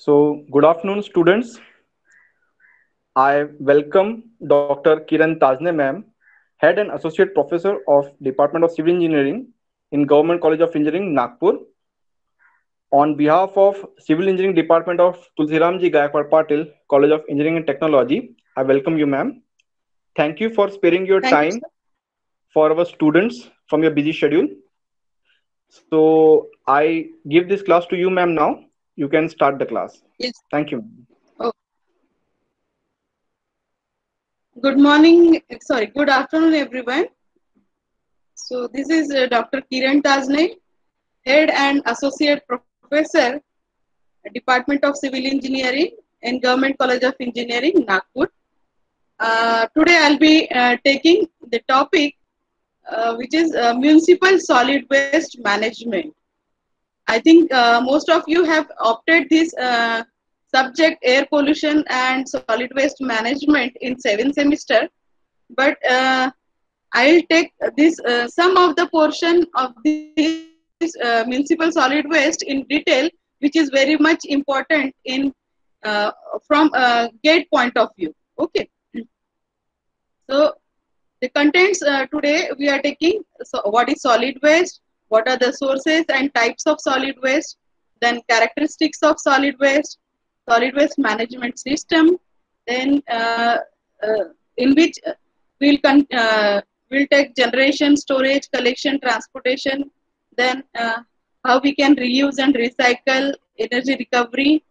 Good afternoon, students. I welcome Dr. Kiran Tajne, ma'am, Head and Associate Professor of Department of Civil Engineering in Government College of Engineering, Nagpur. On behalf of Civil Engineering Department of Tulsiramji Gaikwad Patil, College of Engineering and Technology, I welcome you, ma'am. Thank you for sparing your Thank you, time sir. for our students from your busy schedule. So I give this class to you, ma'am. Now you can start the class. Yes. Thank you. Oh, good morning. Sorry, good afternoon, everyone. So this is Dr. Kiran Tajne, Head and Associate Professor, Department of Civil Engineering in Government College of Engineering, Nagpur. Today I'll be taking the topic which is municipal solid waste management. I think most of you have opted this subject air pollution and solid waste management in 7th semester, but I'll take this some of the portion of this municipal solid waste in detail, which is very much important in from gate point of view. Okay, so the contents today we are taking, so what is solid waste, what are the sources and types of solid waste, then characteristics of solid waste management system, then in which we'll take generation, storage, collection, transportation, then how we can reuse and recycle, energy recovery,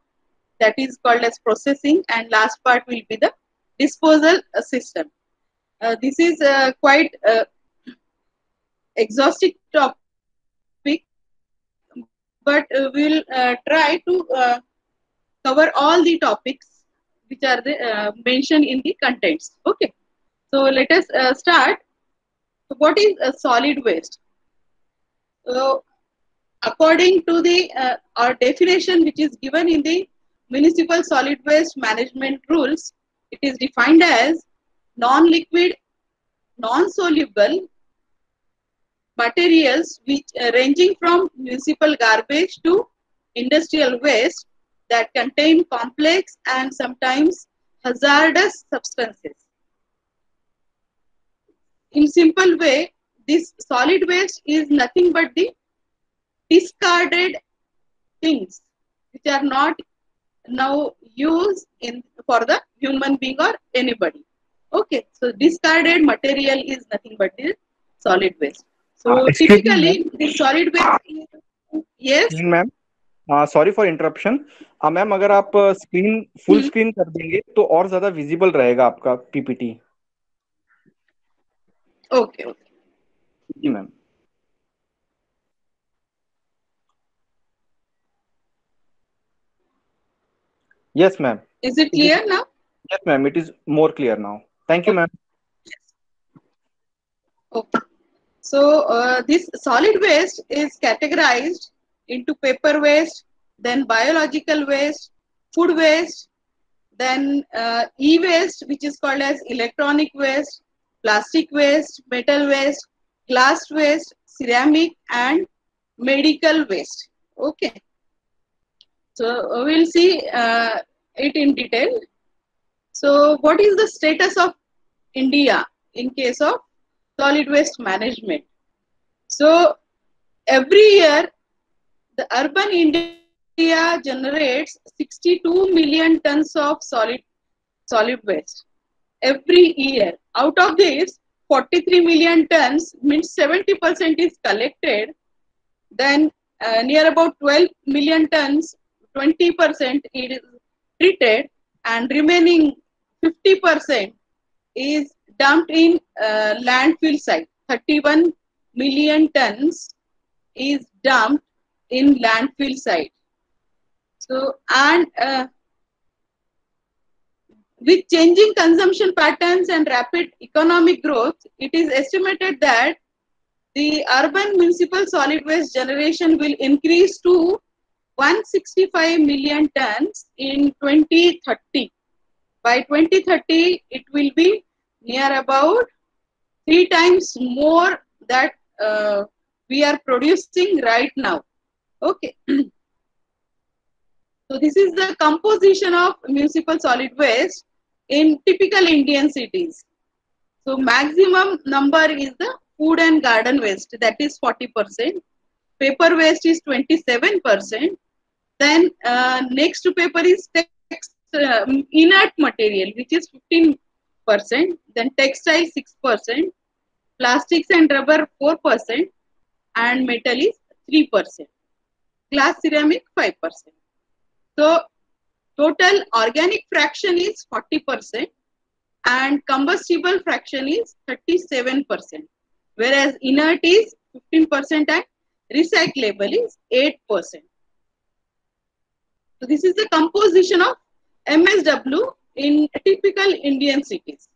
that is called as processing, and last part will be the disposal system. This is quite exhaustive topic, but we'll try to cover all the topics which are mentioned in the contents. Okay, so let us start. So what is a solid waste? So according to the our definition which is given in the municipal solid waste management rules, it is defined as non-liquid, non-soluble materials which ranging from municipal garbage to industrial waste that contain complex and sometimes hazardous substances. In simple way, this solid waste is nothing but the discarded things which are not now used in for the human being or anybody. Okay, so discarded material is nothing but the solid waste. So Excuse me, ma'am. typically the solid waste is, yes. Ma'am sorry for interruption. Ma'am अगर आप screen full Hmm. Screen कर देंगे तो और ज्यादा visible रहेगा आपका PPT. Okay, okay. जी ma'am. Yes ma'am. Is it it is. clear now? Yes ma'am, it is more clear now. Thank you Okay. Ma'am. Okay. So this solid waste is categorized into paper waste, then biological waste, food waste, then e-waste, which is called as electronic waste, plastic waste, metal waste, glass waste, ceramic, and medical waste. Okay. So we'll see it in detail. So what is the status of India in case of solid waste management? So every year, the urban India generates 62 million tons of solid waste every year. Out of this, 43 million tons means 70% is collected. Then near about 12 million tons, 20% is treated, and remaining 50% is dumped in landfill site. 31 million tons is dumped in landfill site. So, and with changing consumption patterns and rapid economic growth, it is estimated that the urban municipal solid waste generation will increase to 165 million tons in 2030. By 2030, it will be near about 3 times more that we are producing right now. Okay. So this is the composition of municipal solid waste in typical Indian cities. So maximum number is the food and garden waste, that is 40%. Paper waste is 27%. Then next to paper is inert material, which is 15%. Then textile 6%. Plastics and rubber 4%. And metal is 3%. Glass ceramic 5%. So total organic fraction is 40% and combustible fraction is 37%, whereas inert is 15% and recyclable is 8%. So this is the composition of MSW in typical Indian cities.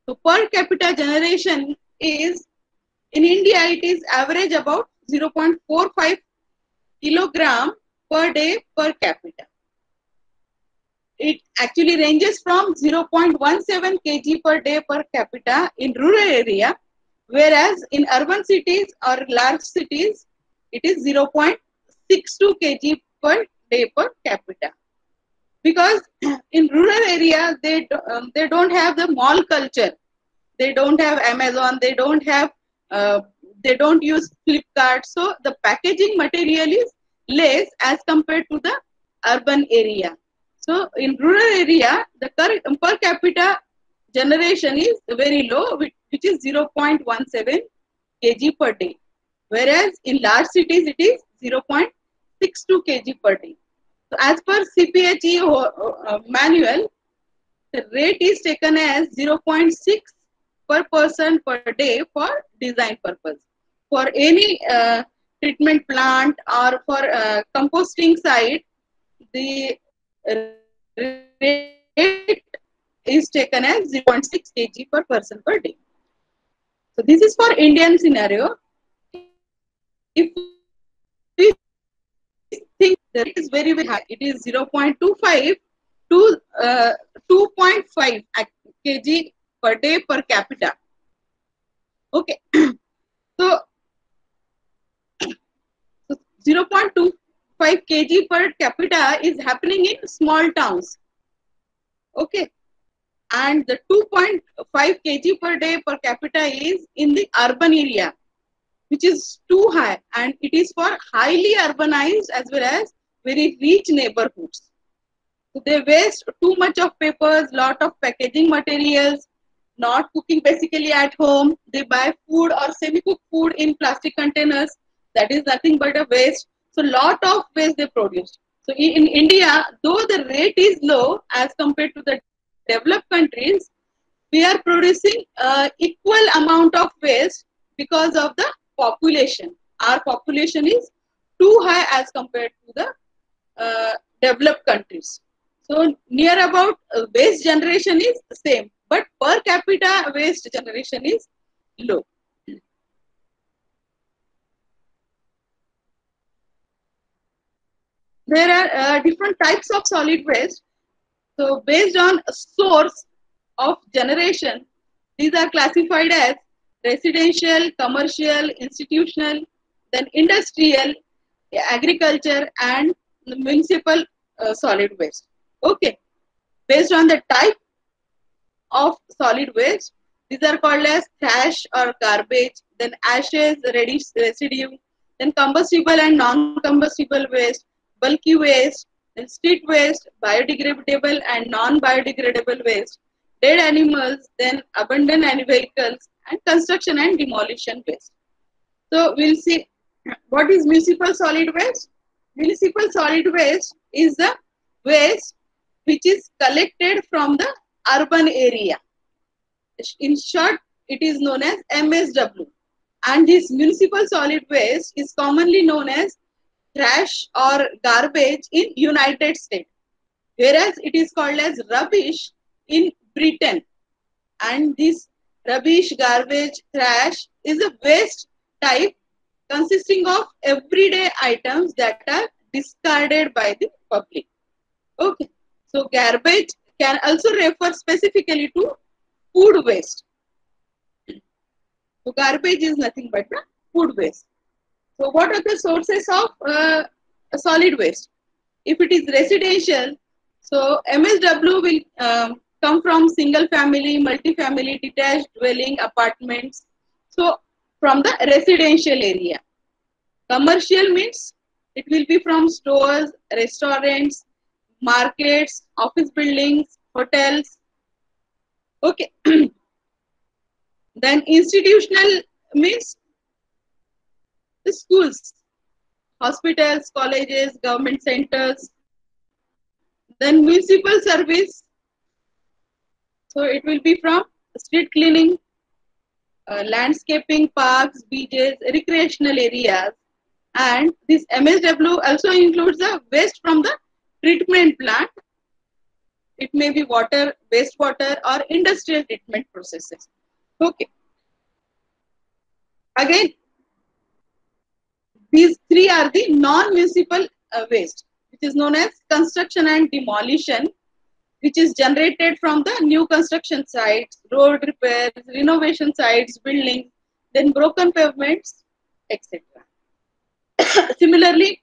So per capita generation is, in India it is average about 0.45 kilogram per day per capita. It actually ranges from 0.17 kg per day per capita in rural area, whereas in urban cities or large cities, it is 0.62 kg per day per capita. Because in rural area, they don't have the mall culture. They don't have Amazon. They don't have, they don't use Flipkart. So the packaging material is less as compared to the urban area. So in rural area, the per capita generation is very low, which is 0.17 kg per day. Whereas in large cities, it is 0.62 kg per day. So as per CPHE manual, the rate is taken as 0.6 per person per day for design purpose. For any treatment plant or for composting site, the rate is taken as 0.6 kg per person per day. So this is for Indian scenario. If we think the rate is very, very high, it is 0.25 to 2.5 kg per day per capita. Okay. So 0.25 kg per capita is happening in small towns. Okay. And the 2.5 kg per day per capita is in the urban area, which is too high, and it is for highly urbanized as well as very rich neighborhoods. So they waste too much of papers, lot of packaging materials, not cooking basically at home. They buy food or semi-cooked food in plastic containers. That is nothing but a waste. So lot of waste they produce. So in India, though the rate is low as compared to the developed countries, we are producing equal amount of waste because of the population. Our population is too high as compared to the developed countries. So near about waste generation is same, but per capita waste generation is low. There are different types of solid waste. So based on source of generation, these are classified as residential, commercial, institutional, then industrial, agriculture, and municipal solid waste. Okay. Based on the type of solid waste, these are called as trash or garbage, then ashes, residue, then combustible and non-combustible waste, bulky waste, then street waste, biodegradable and non-biodegradable waste, dead animals, then abandoned vehicles, and construction and demolition waste. So we'll see what is municipal solid waste. Municipal solid waste is the waste which is collected from the urban area. In short, it is known as MSW. And this municipal solid waste is commonly known as trash or garbage in United States, whereas it is called as rubbish in Britain. And this rubbish, garbage, trash is a waste type consisting of everyday items that are discarded by the public. Okay, so garbage can also refer specifically to food waste. So garbage is nothing but the food waste. So what are the sources of solid waste? if it is residential, so MSW will come from single family, multi-family, detached dwelling, apartments. So from the residential area. Commercial means it will be from stores, restaurants, markets, office buildings, hotels. Okay. Then institutional means the schools, hospitals, colleges, government centers. Then municipal service. So it will be from street cleaning, landscaping, parks, beaches, recreational areas. And this MSW also includes the waste from the treatment plant. It may be water, wastewater, or industrial treatment processes. Okay. Again, these three are the non-municipal waste, which is known as construction and demolition, which is generated from the new construction sites, road repairs, renovation sites, buildings, then broken pavements, etc. Similarly,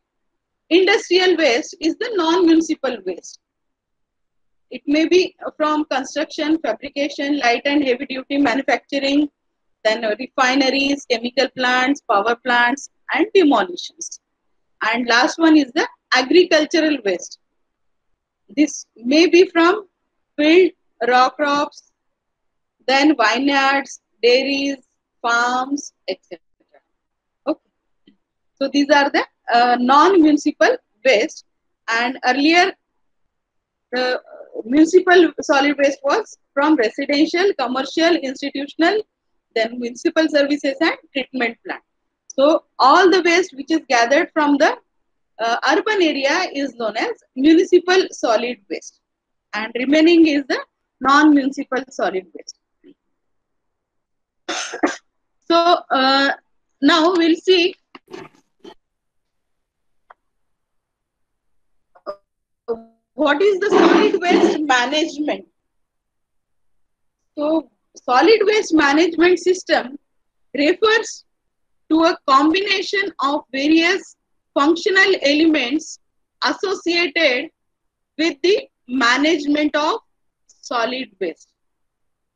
industrial waste is the non-municipal waste. It may be from construction, fabrication, light and heavy duty manufacturing, then refineries, chemical plants, power plants, and demolitions. And last one is the agricultural waste. This may be from field, raw crops, then vineyards, dairies, farms, etc. Okay. So these are the non-municipal waste. And earlier, the municipal solid waste was from residential, commercial, institutional, then municipal services and treatment plant. So all the waste which is gathered from the urban area is known as municipal solid waste, and remaining is the non-municipal solid waste. So now we'll see what is the solid waste management. So solid waste management system refers to a combination of various functional elements associated with the management of solid waste.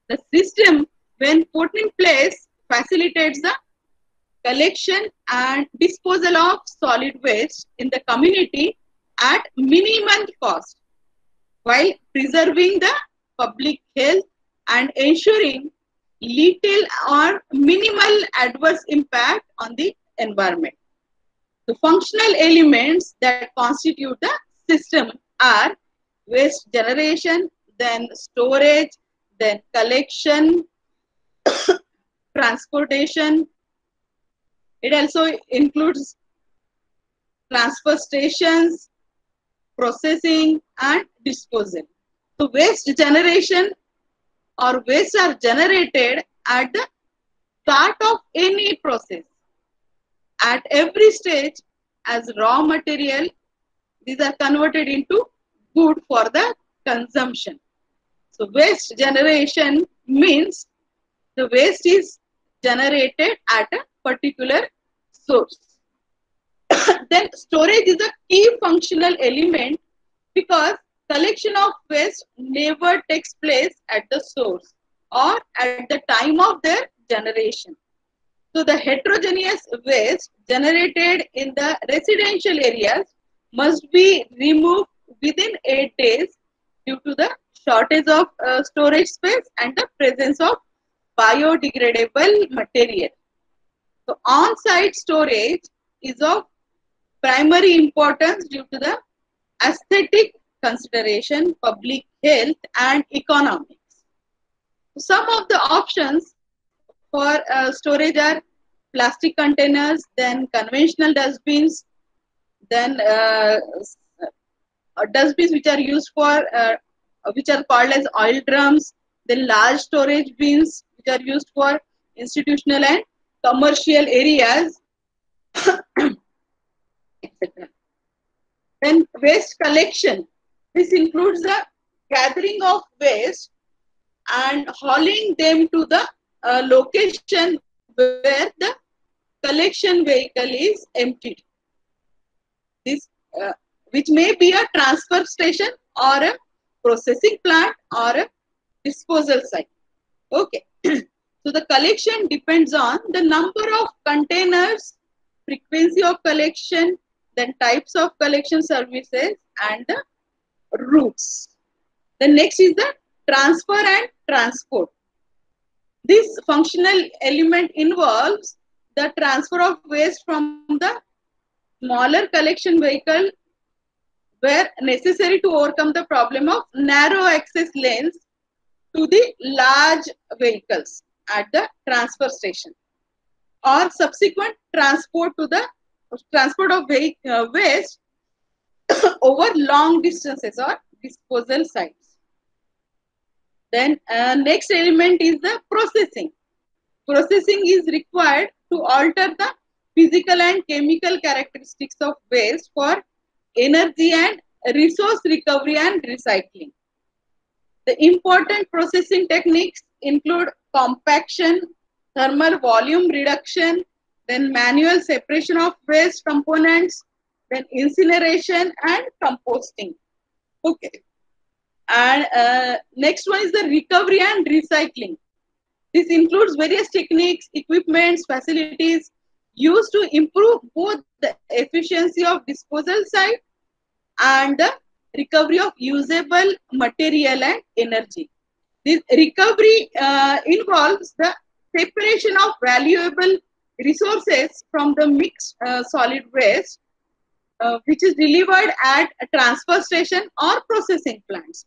The system, when put in place, facilitates the collection and disposal of solid waste in the community at minimal cost, while preserving the public health and ensuring little or minimal adverse impact on the environment. The functional elements that constitute the system are waste generation, then storage, then collection, transportation. It also includes transfer stations, processing, and disposal. So waste generation or waste are generated at the start of any process. At every stage, as raw material, these are converted into good for the consumption. So waste generation means the waste is generated at a particular source. Then storage is a key functional element because collection of waste never takes place at the source or at the time of their generation. So the heterogeneous waste generated in the residential areas must be removed within 8 days due to the shortage of storage space and the presence of biodegradable material. So on-site storage is of primary importance due to the aesthetic consideration, public health, and economics. Some of the options for storage are plastic containers, then conventional dustbins, then dustbins which are used for, which are called as oil drums, then large storage bins which are used for institutional and commercial areas, etc. Then waste collection. This includes the gathering of waste and hauling them to the location where the collection vehicle is emptied. This which may be a transfer station or a processing plant or a disposal site. Okay. So the collection depends on the number of containers, frequency of collection, then types of collection services and the routes. The next is the transfer and transport. This functional element involves the transfer of waste from the smaller collection vehicle where necessary to overcome the problem of narrow access lanes to the large vehicles at the transfer station, or subsequent transport of waste over long distances or disposal sites. Then next element is the processing. Processing is required to alter the physical and chemical characteristics of waste for energy and resource recovery and recycling. The important processing techniques include compaction, thermal volume reduction, then manual separation of waste components, then incineration and composting. Okay. And next one is the recovery and recycling. This includes various techniques, equipments, facilities used to improve both the efficiency of disposal site and the recovery of usable material and energy. This recovery involves the separation of valuable resources from the mixed solid waste, which is delivered at a transfer station or processing plants.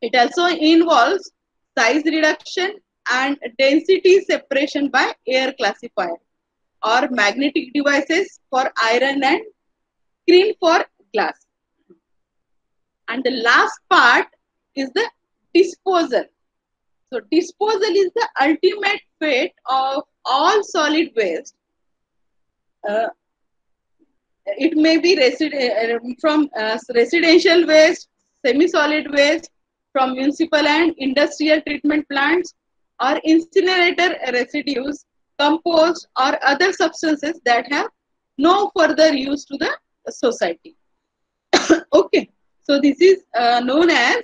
It also involves size reduction and density separation by air classifier or magnetic devices for iron and screen for glass. And the last part is the disposal. So disposal is the ultimate fate of all solid waste. It may be from residential waste, semi-solid waste, from municipal and industrial treatment plants, or incinerator residues, compost, or other substances that have no further use to the society. Okay, so this is known as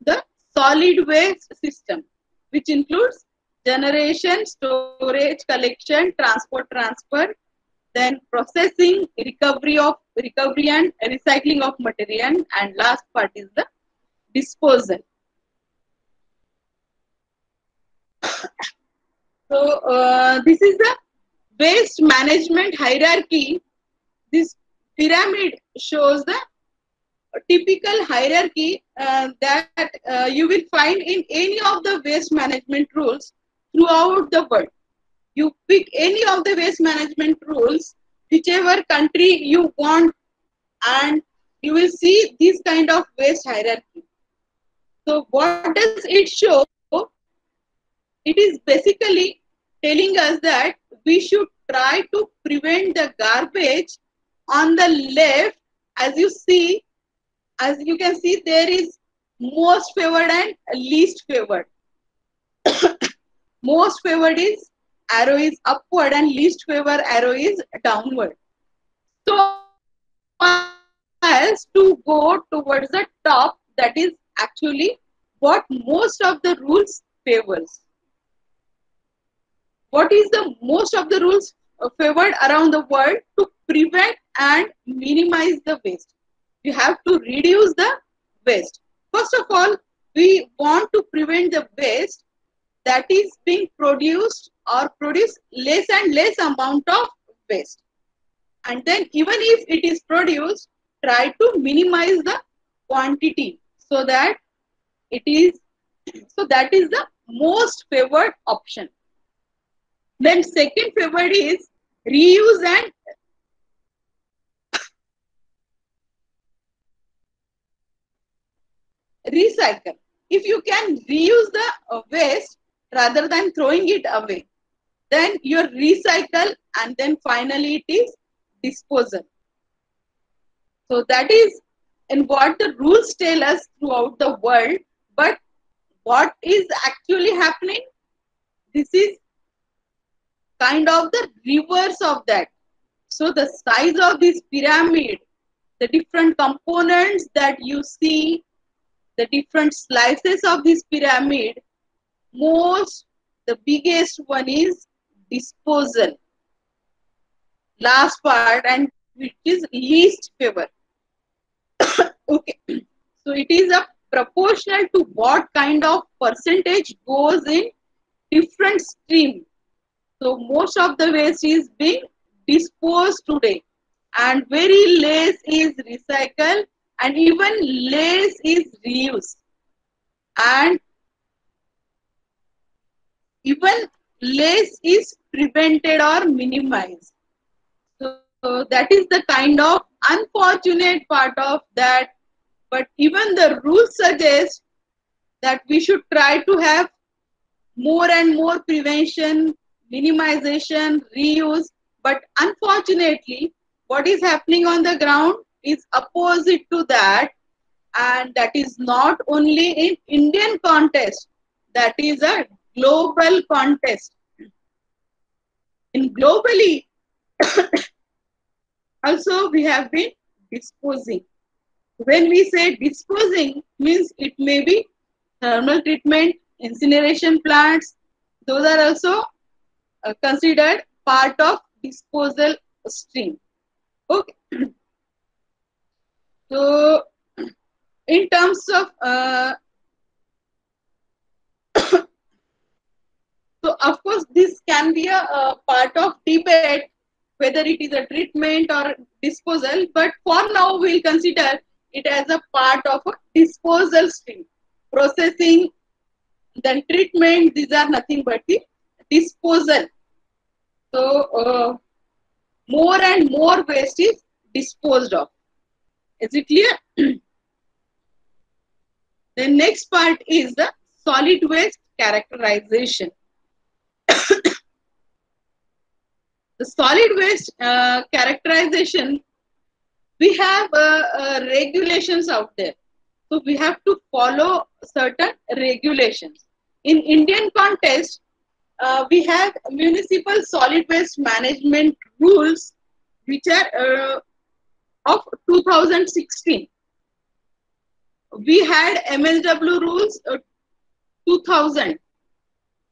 the solid waste system, which includes generation, storage, collection, transport, transfer, then processing, recovery and recycling of material, and last part is the disposal. So this is the waste management hierarchy. This pyramid shows the typical hierarchy that you will find in any of the waste management rules throughout the world. You pick any of the waste management rules, whichever country you want, and you will see this kind of waste hierarchy. So what does it show? It is basically telling us that we should try to prevent the garbage on the left. As you can see, there is most favored and least favored. Most favored is arrow is upward and least favored arrow is downward. So as to go towards the top, that is actually what most of the rules favors. What is the most of the rules favored around the world? To prevent and minimize the waste. You have to reduce the waste. First of all, we want to prevent the waste that is being produced or produce less and less amount of waste. And then even if it is produced, try to minimize the quantity so that it is, so that is the most favored option. Then second favored is reuse and recycle. If you can reuse the waste rather than throwing it away, then you recycle, and then finally it is disposal. So that is in what the rules tell us throughout the world. But what is actually happening? This is kind of the reverse of that. So the size of this pyramid the different components that you see, the different slices of this pyramid, the biggest one is disposal. Last part, and which is least favor. Okay. So it is a proportional to what kind of percentage goes in different stream. So most of the waste is being disposed today, and very less is recycled, and even less is reused, and even less is prevented or minimized. So that is the kind of unfortunate part of that. But even the rules suggest that we should try to have more and more prevention, minimization, reuse. But unfortunately, what is happening on the ground is opposite to that. And that is not only in Indian context, that is a global contest. In globally, also we have been disposing. When we say disposing, means it may be thermal treatment, incineration plants. Those are also considered part of disposal stream. Okay. So in terms of so of course this can be a part of debate whether it is a treatment or disposal, but for now we'll consider it as a part of a disposal stream. Processing, then treatment, these are nothing but the disposal. So more and more waste is disposed of. Is it clear? The next part is the solid waste characterization. The solid waste characterization, we have regulations out there. So we have to follow certain regulations. In Indian context, we have municipal solid waste management rules, which are of 2016. We had MSW rules 2000,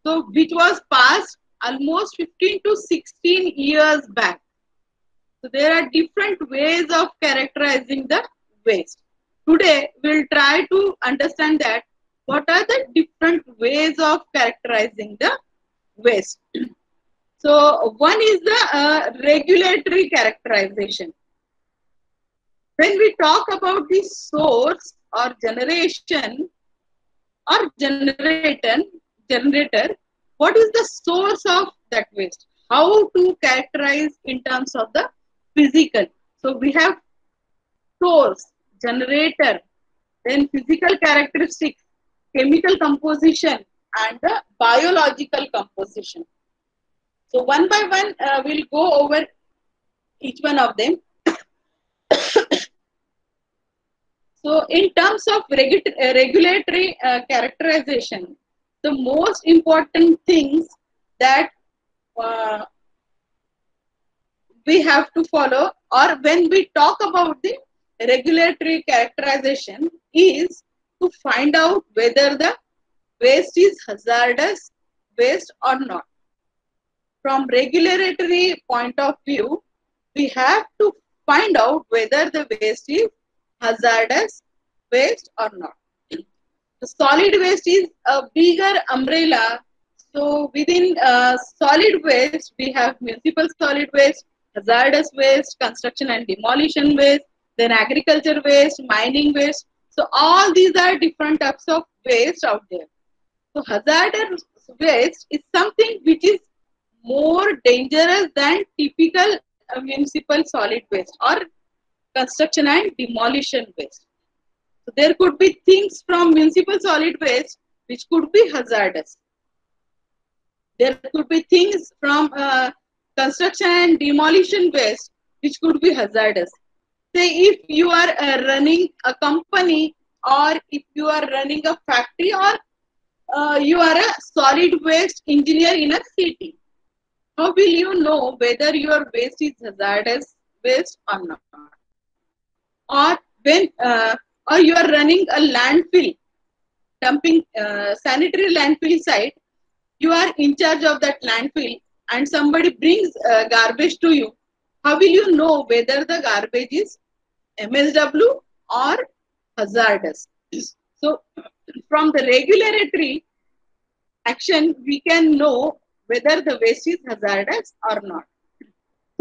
so which was passed almost 15 to 16 years back. So there are different ways of characterizing the waste. Today we'll try to understand that what are the different ways of characterizing the waste. So one is the regulatory characterization. When we talk about the source or generation or generator, what is the source of that waste? How to characterize in terms of the physical? So we have source, generator, then physical characteristics, chemical composition, and the biological composition. So one by one, we'll go over each one of them. So in terms of regulatory characterization, the most important things that we have to follow, or when we talk about the regulatory characterization, is to find out whether the waste is hazardous waste or not. From regulatory point of view, we have to find out whether the waste is hazardous waste or not. The solid waste is a bigger umbrella. So within solid waste, we have municipal solid waste, hazardous waste, construction and demolition waste, then agriculture waste, mining waste. So all these are different types of waste out there. So hazardous waste is something which is more dangerous than typical municipal solid waste or construction and demolition waste. So there could be things from municipal solid waste which could be hazardous. There could be things from construction and demolition waste which could be hazardous. Say if you are running a company, or if you are running a factory, or you are a solid waste engineer in a city. How will you know whether your waste is hazardous waste or not? or when or you are running a landfill, dumping sanitary landfill site, you are in charge of that landfill and somebody brings garbage to you. How will you know whether the garbage is MSW or hazardous? So from the regulatory action, we can know whether the waste is hazardous or not.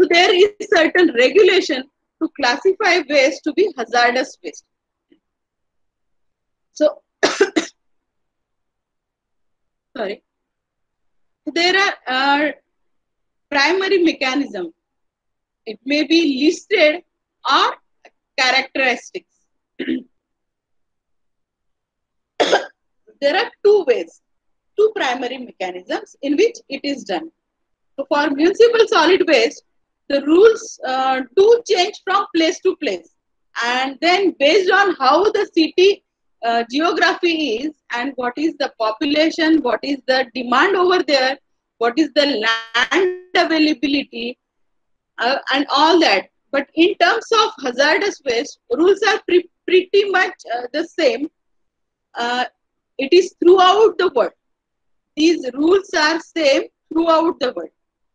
So there is certain regulation to classify waste to be hazardous waste. So sorry, there are primary mechanism. It may be listed or characteristics. There are two ways, two primary mechanisms in which it is done. So for municipal solid waste, the rules do change from place to place. And then based on how the city geography is and what is the population, what is the demand over there, what is the land availability, and all that. But in terms of hazardous waste, rules are pretty much the same. Uh, it is throughout the world. These rules are same throughout the world.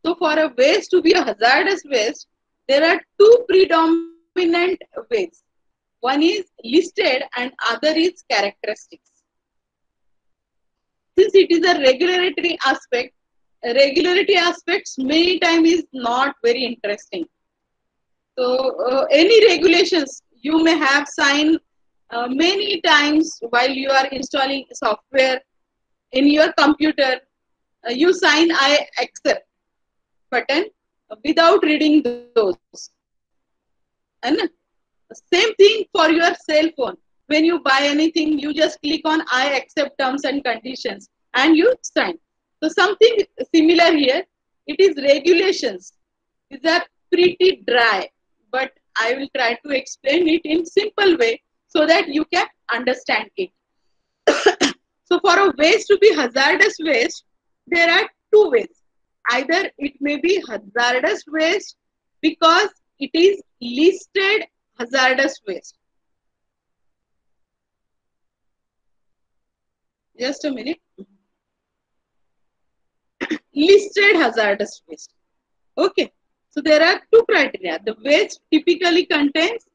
So for a waste to be a hazardous waste, there are two predominant ways. One is listed and other is characteristics. Since it is a regulatory aspect, regularity aspects many times is not very interesting. So any regulations you may have signed many times while you are installing software in your computer. You sign I accept button without reading those. And same thing for your cell phone. When you buy anything, you just click on I accept terms and conditions and you sign. So something similar here. It is regulations. These are pretty dry, but I will try to explain it in simple way so that you can understand it. So for a waste to be hazardous waste, there are two ways. Either it may be hazardous waste because it is listed hazardous waste. Just a minute. Listed hazardous waste. Okay. So there are two criteria. The waste typically contains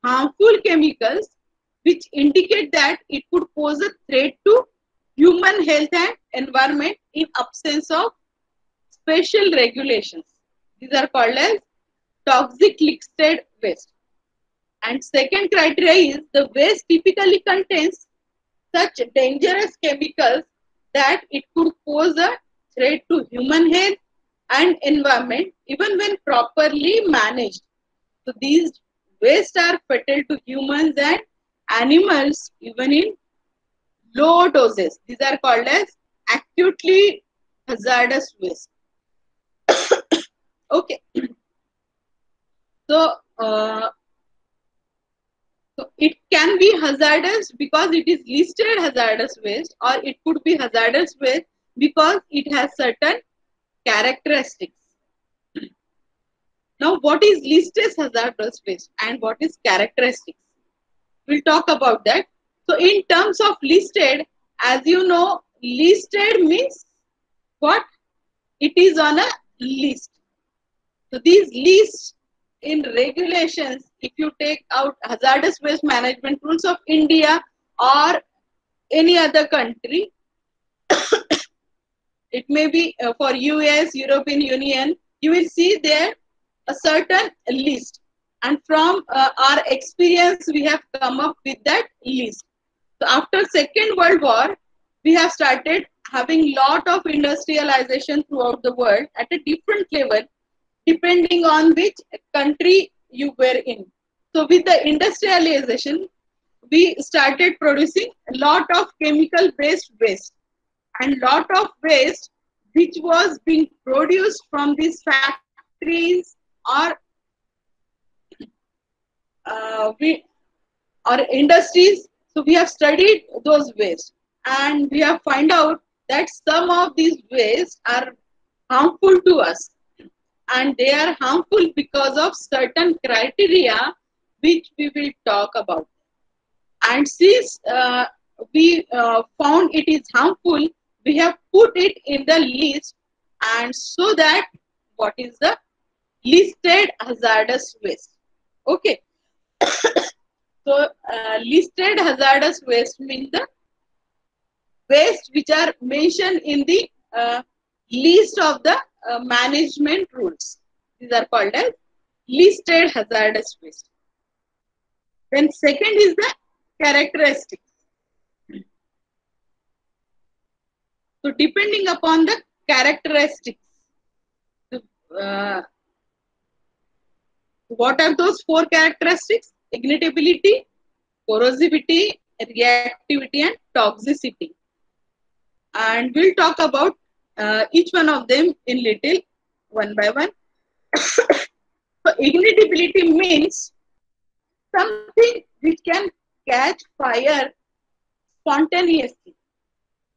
harmful chemicals which indicate that it could pose a threat to human health and environment in absence of special regulations. These are called as toxic listed waste. And second criteria is the waste typically contains such dangerous chemicals that it could pose a threat to human health and environment even when properly managed. So these waste are fatal to humans and animals even in low doses. These are called as acutely hazardous waste. Okay. So, so it can be hazardous because it is listed hazardous waste, or it could be hazardous waste because it has certain characteristics. Now, what is listed hazardous waste and what is characteristics? We'll talk about that. So, in terms of listed, as you know, listed means what? It is on a list. So, these lists in regulations, if you take out hazardous waste management rules of India or any other country, it may be for US, European Union, you will see there a certain list. And from our experience, we have come up with that list. So after Second World War, we have started having lot of industrialization throughout the world at a different level, depending on which country you were in. So with the industrialization, we started producing a lot of chemical-based waste. And lot of waste which was being produced from these factories or or industries. So we have studied those waste and we have found out that some of these waste are harmful to us, and they are harmful because of certain criteria which we will talk about. And since we found it is harmful, we have put it in the list, and so that what is the listed hazardous waste. Okay, so listed hazardous waste means the waste which are mentioned in the list of the management rules. These are called as listed hazardous waste. Then second is the characteristics. So depending upon the characteristics, uh, what are those four characteristics? Ignitability, corrosivity, reactivity, and toxicity. And we'll talk about each one of them in little one by one. So ignitability means something which can catch fire spontaneously.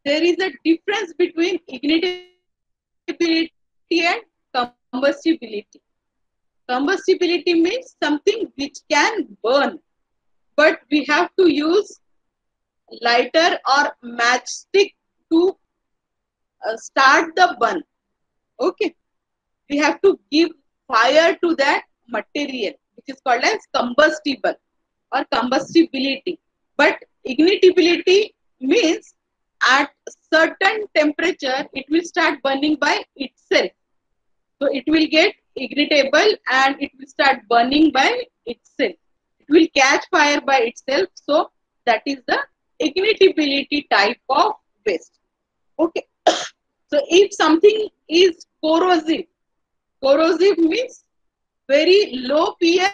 There is a difference between ignitability and combustibility. Combustibility means something which can burn, but we have to use lighter or matchstick to start the burn. Okay, we have to give fire to that material, which is called as combustible or combustibility. But ignitability means at certain temperature it will start burning by itself. So it will get ignitable and it will start burning by itself. It will catch fire by itself. So that is the ignitability type of waste. Okay. So if something is corrosive, corrosive means very low pH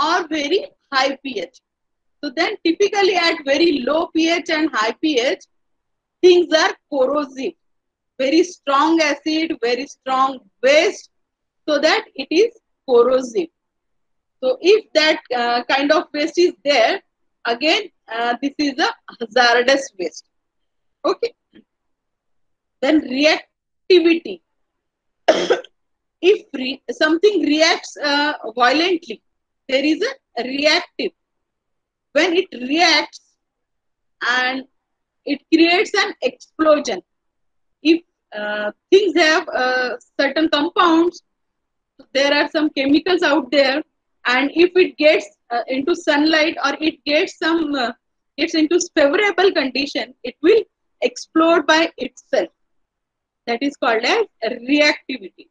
or very high pH. So then typically at very low pH and high pH, things are corrosive. Very strong acid, very strong waste, so that it is corrosive. So if that kind of waste is there, again this is a hazardous waste. Okay. Then reactivity. If something reacts violently, there is a reactive. When it reacts and it creates an explosion. If things have certain compounds, there are some chemicals out there, and if it gets into sunlight or it gets some gets into favorable condition, it will explode by itself. That is called as reactivity.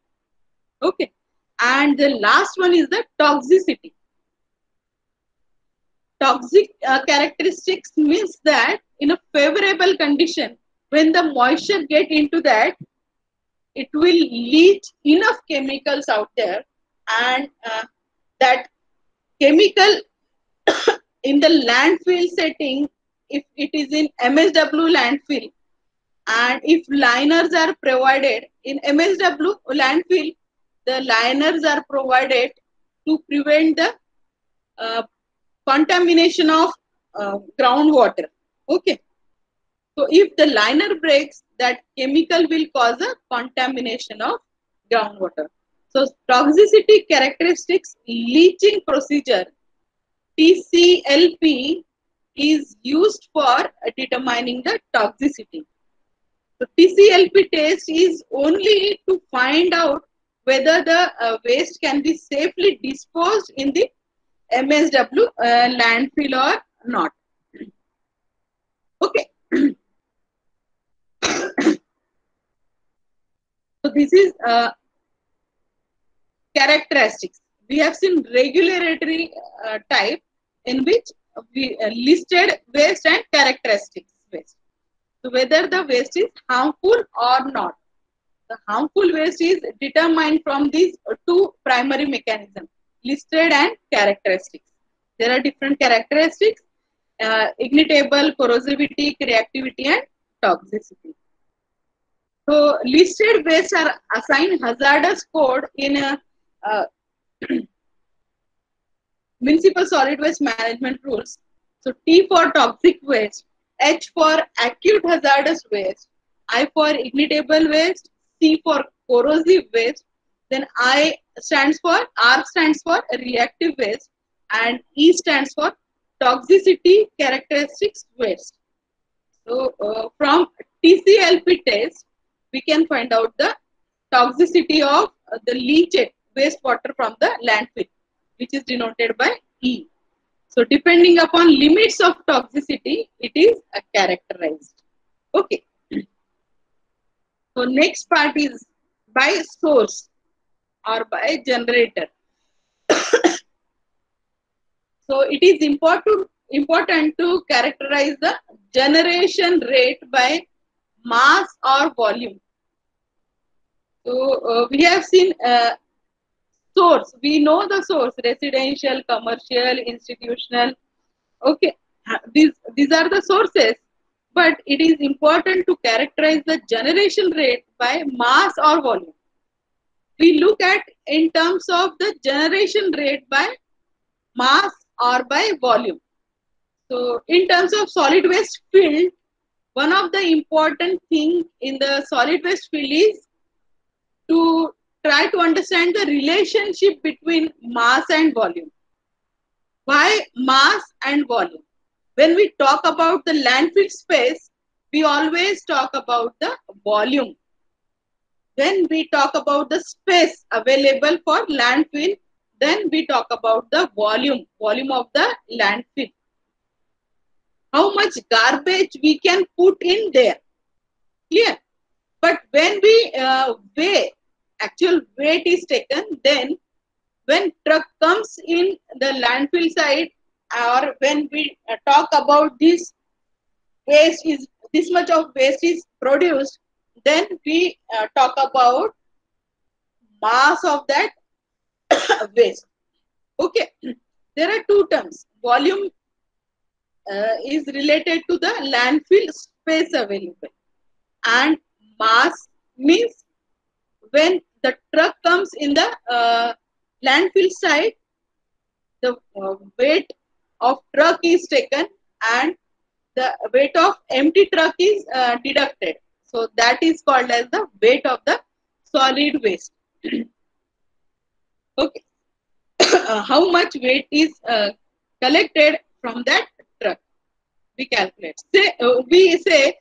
Okay, and the last one is the toxicity. Toxic characteristics means that in a favorable condition, when the moisture get into that, it will leach enough chemicals out there, and that chemical in the landfill setting, if it is in MSW landfill, and if liners are provided in MSW landfill, the liners are provided to prevent the uh, contamination of groundwater. Okay. So if the liner breaks, that chemical will cause a contamination of groundwater. So toxicity characteristics leaching procedure TCLP is used for determining the toxicity. So TCLP test is only to find out whether the waste can be safely disposed in the MSW landfill or not. Okay. So this is characteristics. We have seen regulatory type in which we listed waste and characteristics waste. So whether the waste is harmful or not. The harmful waste is determined from these two primary mechanisms, listed and characteristics. There are different characteristics, ignitable, corrosivity, reactivity, and toxicity. So listed waste are assigned hazardous code in uh, municipal solid waste management rules. So T for toxic waste, H for acute hazardous waste, I for ignitable waste, C for corrosive waste, then R stands for reactive waste, and E stands for toxicity characteristics waste. So from TCLP test, we can find out the toxicity of the leached wastewater from the landfill, which is denoted by E. So depending upon limits of toxicity, it is characterized. Okay. So next part is by source or by generator. So it is important to characterize the generation rate by mass or volume. So we have seen source. We know the source: residential, commercial, institutional. Okay, these are the sources. But it is important to characterize the generation rate by mass or volume. We look at in terms of the generation rate by mass or by volume. So in terms of solid waste field, one of the important thing in the solid waste field is to try to understand the relationship between mass and volume. Why mass and volume? When we talk about the landfill space, we always talk about the volume. When we talk about the space available for landfill, then we talk about the volume of the landfill. How much garbage we can put in there. Clear? But when we weigh, actual weight is taken, then when truck comes in the landfill site, or when we talk about this waste is, this much of waste is produced, then we talk about mass of that waste. Okay, there are two terms. Volume is related to the landfill space available, and mass means when the truck comes in the landfill site, the weight of truck is taken and the weight of empty truck is deducted. So that is called as the weight of the solid waste. Okay. How much weight is collected from that truck? We calculate. We say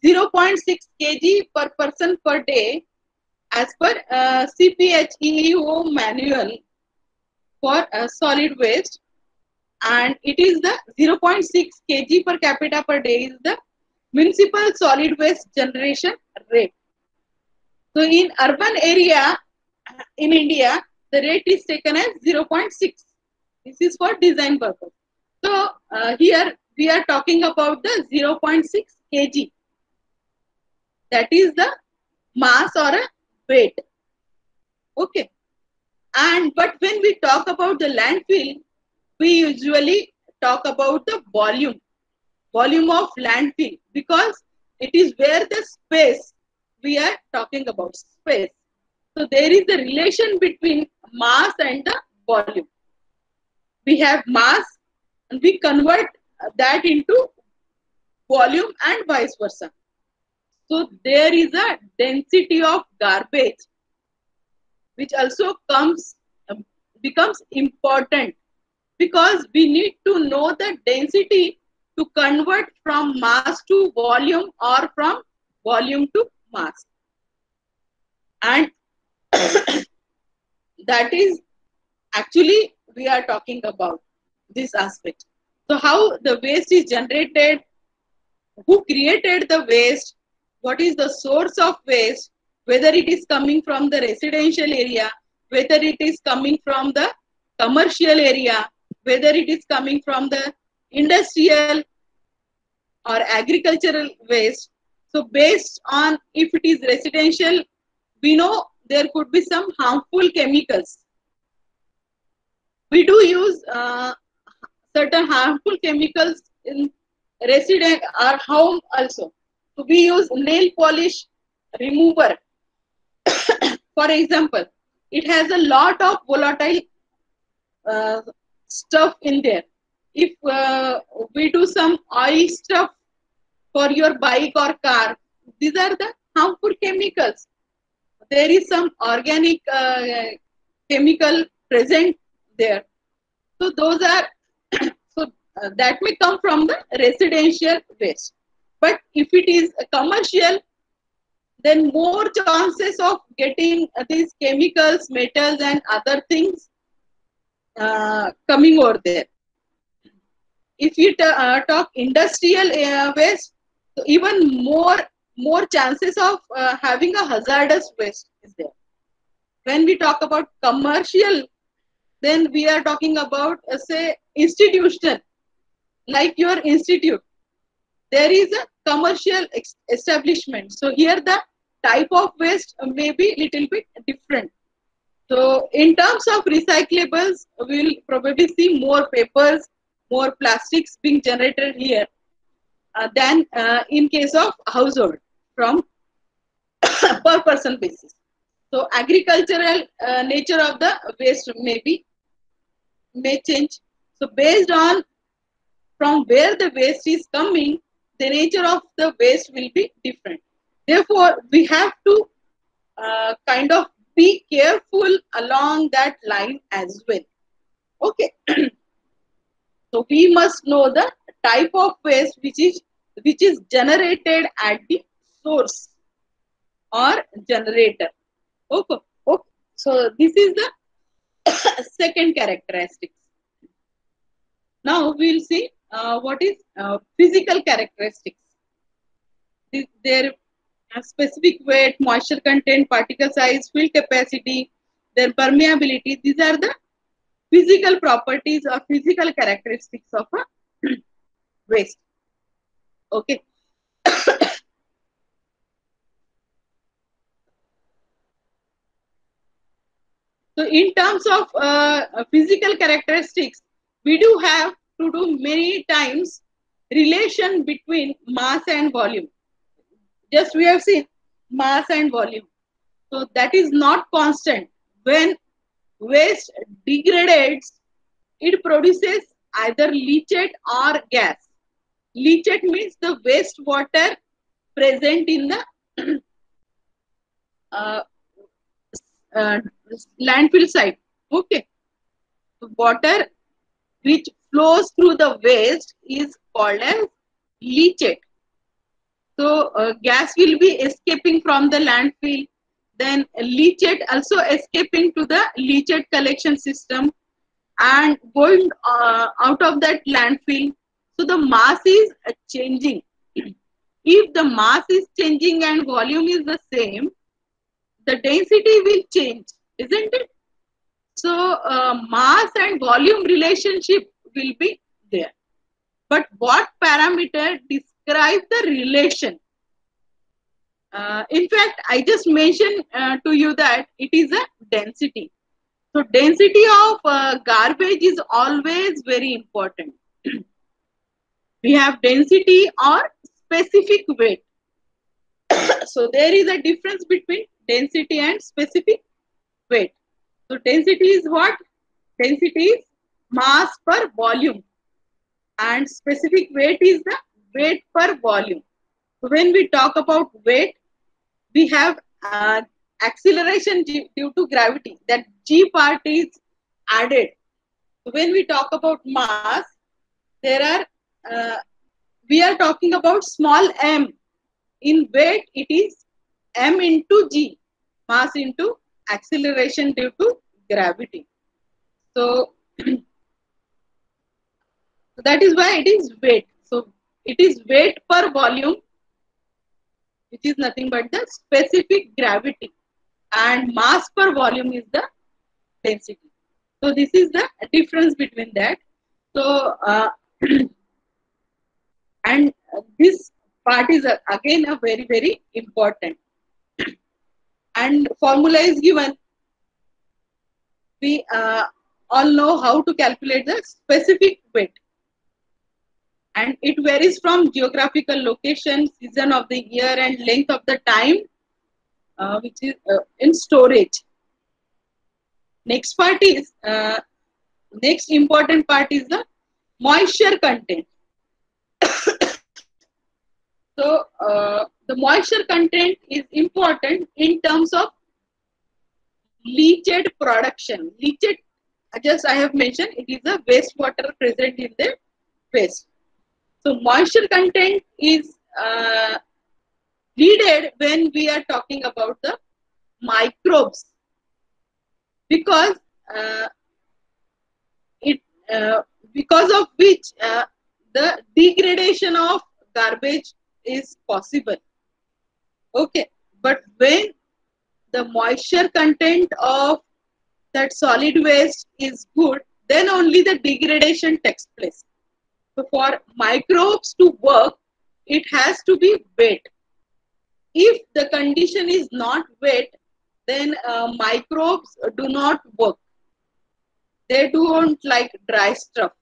0.6 kg per person per day as per CPHEO manual for solid waste, and it is the 0.6 kg per capita per day is the municipal solid waste generation rate. So in urban area in India, the rate is taken as 0.6. This is for design purpose. So here we are talking about the 0.6 kg. That is the mass or a weight. Okay. And but when we talk about the landfill, we usually talk about the volume of landfill, because it is where the space we are talking about, space. So there is a relation between mass and the volume. We have mass and we convert that into volume and vice versa. So there is a density of garbage which also becomes important, because we need to know the density to convert from mass to volume or from volume to mass. And that is actually we are talking about this aspect. So how the waste is generated, who created the waste, what is the source of waste, whether it is coming from the residential area, whether it is coming from the commercial area, whether it is coming from the industrial or agricultural waste. So based on if it is residential, we know there could be some harmful chemicals. We do use certain harmful chemicals in resident or home also. So we use nail polish remover. For example, it has a lot of volatile stuff in there. If we do some oil stuff for your bike or car, these are the harmful chemicals. There is some organic chemical present there. So those are so that may come from the residential waste. But if it is a commercial, then more chances of getting these chemicals, metals, and other things coming over there. If you talk industrial waste, so even more chances of having a hazardous waste is there. When we talk about commercial, then we are talking about say institutional, like your institute. There is a commercial establishment. So here the type of waste may be little bit different. So in terms of recyclables, we will probably see more papers, more plastics being generated here than in case of household from per person basis. So agricultural nature of the waste may change. So based on from where the waste is coming, the nature of the waste will be different. Therefore, we have to kind of be careful along that line as well. Okay. So we must know the type of waste which is generated at the source or generator. Okay. Okay. So this is the second characteristics. Now we'll see what is physical characteristics. Their specific weight, moisture content, particle size, field capacity, their permeability. These are the physical properties or physical characteristics of a waste. Okay. So in terms of physical characteristics, we do have to do many times relation between mass and volume. Just we have seen mass and volume. So that is not constant. When waste degrades, it produces either leachate or gas. Leachate means the waste water present in the uh, uh, landfill site. Okay. So water which flows through the waste is called as leachate. So gas will be escaping from the landfill. Then leachate also escaping to the leachate collection system and going out of that landfill. So the mass is changing. If the mass is changing and volume is the same, the density will change, isn't it? So mass and volume relationship will be there. But what parameter describe the relation? In fact, I just mentioned to you that it is a density. So density of garbage is always very important. We have density or specific weight. So there is a difference between density and specific weight. So density is what? Density is mass per volume and specific weight is the weight per volume. So when we talk about weight, we have acceleration due to gravity, that G part is added. So when we talk about mass, there are we are talking about small m. In weight, it is m into g, mass into acceleration due to gravity. So that is why it is weight. So it is weight per volume, which is nothing but the specific gravity, and mass per volume is the density. So this is the difference between that. So and this part is again a very important, and formula is given. We all know how to calculate the specific weight, and it varies from geographical location, season of the year, and length of the time which is in storage. Next part is next important part is the moisture content. So the moisture content is important in terms of leachate production. Leachate just I have mentioned, it is a wastewater present in the waste. So moisture content is needed when we are talking about the microbes, because uh, it because of which the degradation of garbage is possible. Okay, but when the moisture content of that solid waste is good, then only the degradation takes place. So for microbes to work, it has to be wet. If the condition is not wet, then microbes do not work. They don't like dry stuff.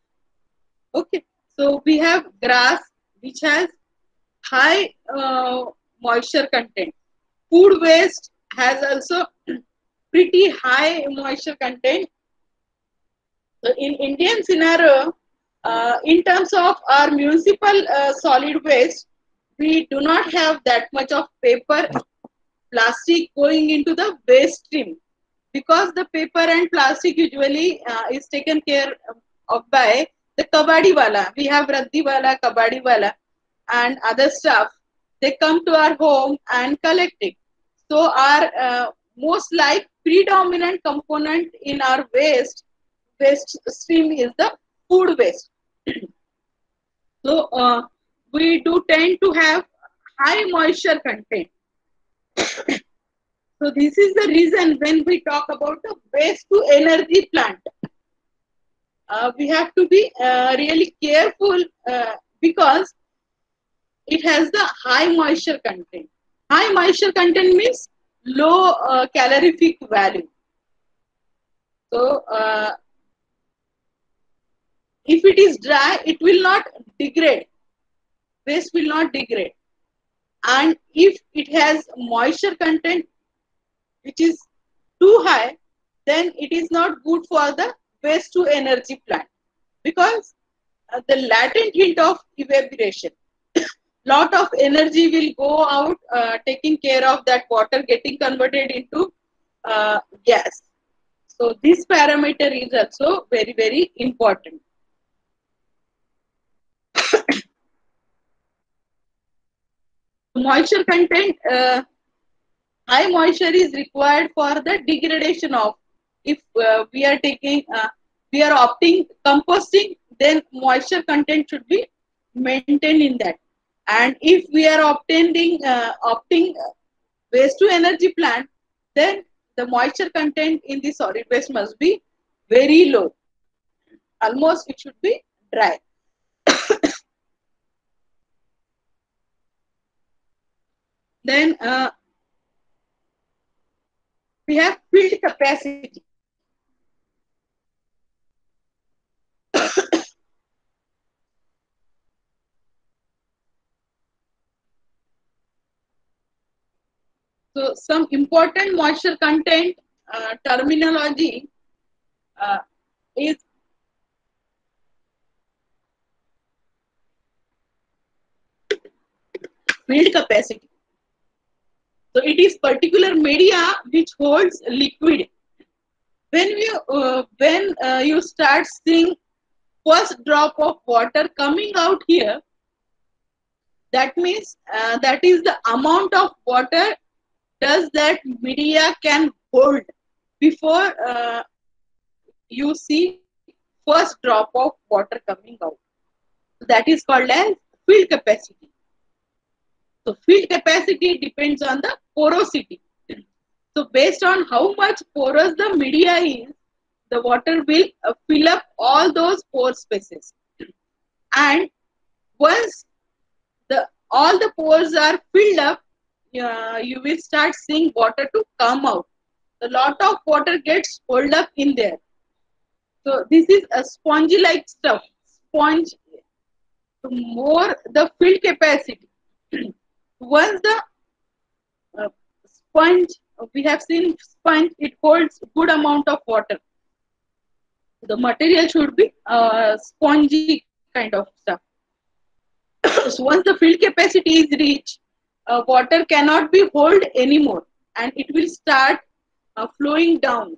Okay, so we have grass which has high moisture content. Food waste has also pretty high moisture content. So in Indian scenario, in terms of our municipal solid waste, we do not have that much of paper, plastic going into the waste stream, because the paper and plastic usually is taken care of by the kabadi wala. We have raddi wala, kabadi wala, and other stuff. They come to our home and collect it. So our most like predominant component in our waste stream is the food waste. So we do tend to have high moisture content. So this is the reason when we talk about the waste to energy plant, we have to be really careful because it has the high moisture content. High moisture content means low calorific value. So if it is dry, it will not degrade. Waste will not degrade. And if it has moisture content which is too high, then it is not good for the waste to energy plant, because the latent hint of evaporation, lot of energy will go out taking care of that water getting converted into gas. So this parameter is also very important. So moisture content, high moisture is required for the degradation of, if we are opting composting, then moisture content should be maintained in that. And if we are opting waste to energy plant, then the moisture content in the solid waste must be very low, almost it should be dry. Then we have field capacity. So some important moisture content terminology is field capacity. So it is particular media which holds liquid. When you start seeing first drop of water coming out here, that means that is the amount of water does that media can hold before you see first drop of water coming out. So that is called as field capacity. So field capacity depends on the porosity. So based on how much porous the media is, the water will fill up all those pore spaces. And once all the pores are filled up, you will start seeing water to come out. A lot of water gets hold up in there. So this is a spongy like stuff. Sponge, more the field capacity. Once the sponge, we have seen sponge, it holds good amount of water. The material should be spongy kind of stuff. So once the field capacity is reached, water cannot be held anymore, and it will start flowing down.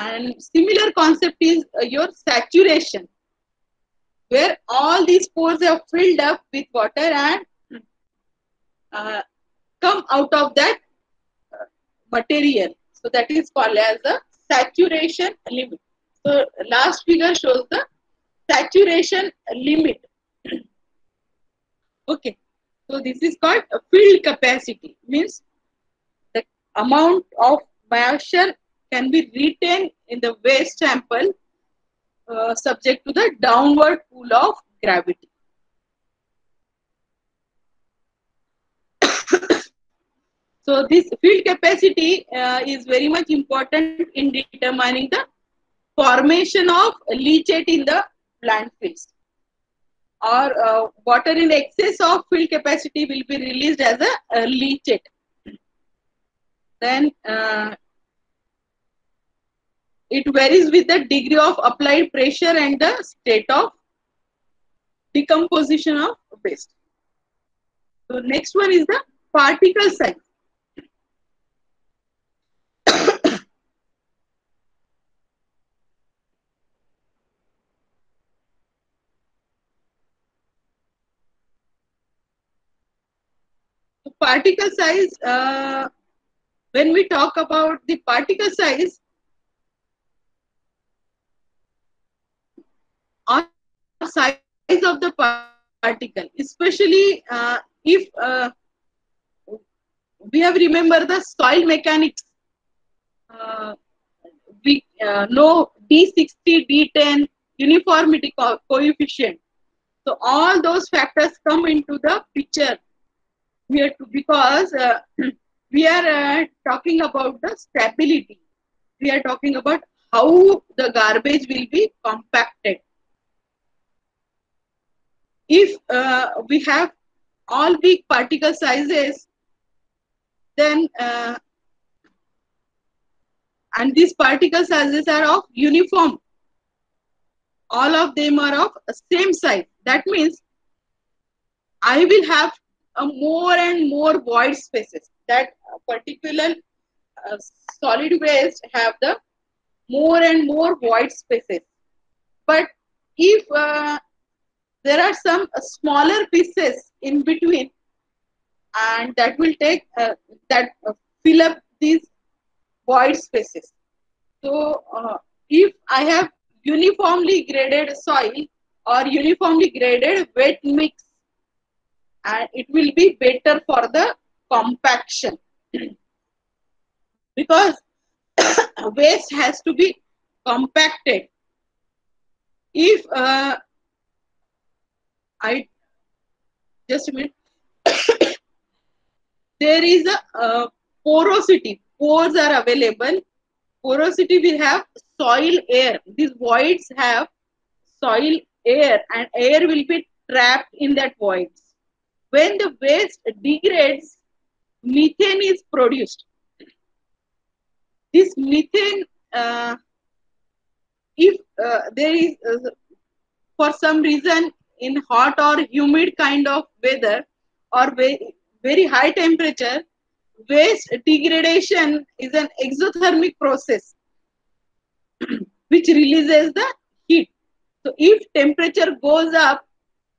And similar concept is your saturation, where all these pores are filled up with water and uh, come out of that material. So that is called as the saturation limit. So last figure shows the saturation limit. Okay. So this is called field capacity. Means the amount of moisture can be retained in the waste sample subject to the downward pull of gravity. So this field capacity is very much important in determining the formation of leachate in the landfills, or water in excess of field capacity will be released as a leachate. Then it varies with the degree of applied pressure and the state of decomposition of waste. So next one is the particle size. So particle size, when we talk about the particle size, or size of the particle, especially if we have remember the soil mechanics, uh, we know D60, D10, uniformity coefficient. So all those factors come into the picture here too, because we are talking about the stability. We are talking about how the garbage will be compacted. If we have all big particle sizes, then and these particle sizes are of uniform, all of them are of same size. That means I will have more and more void spaces. That particular uh, solid waste have the more and more void spaces. But if there are some smaller pieces in between, and that will take that fill up these void spaces. So if I have uniformly graded soil or uniformly graded wet mix, and it will be better for the compaction, because waste has to be compacted. If I just a minute, there is a porosity. Pores are available. Porosity will have soil air. These voids have soil air, and air will be trapped in that voids. When the waste degrades, methane is produced. This methane, if there is for some reason in hot or humid kind of weather, or very high temperature, waste degradation is an exothermic process which releases the heat. So if temperature goes up,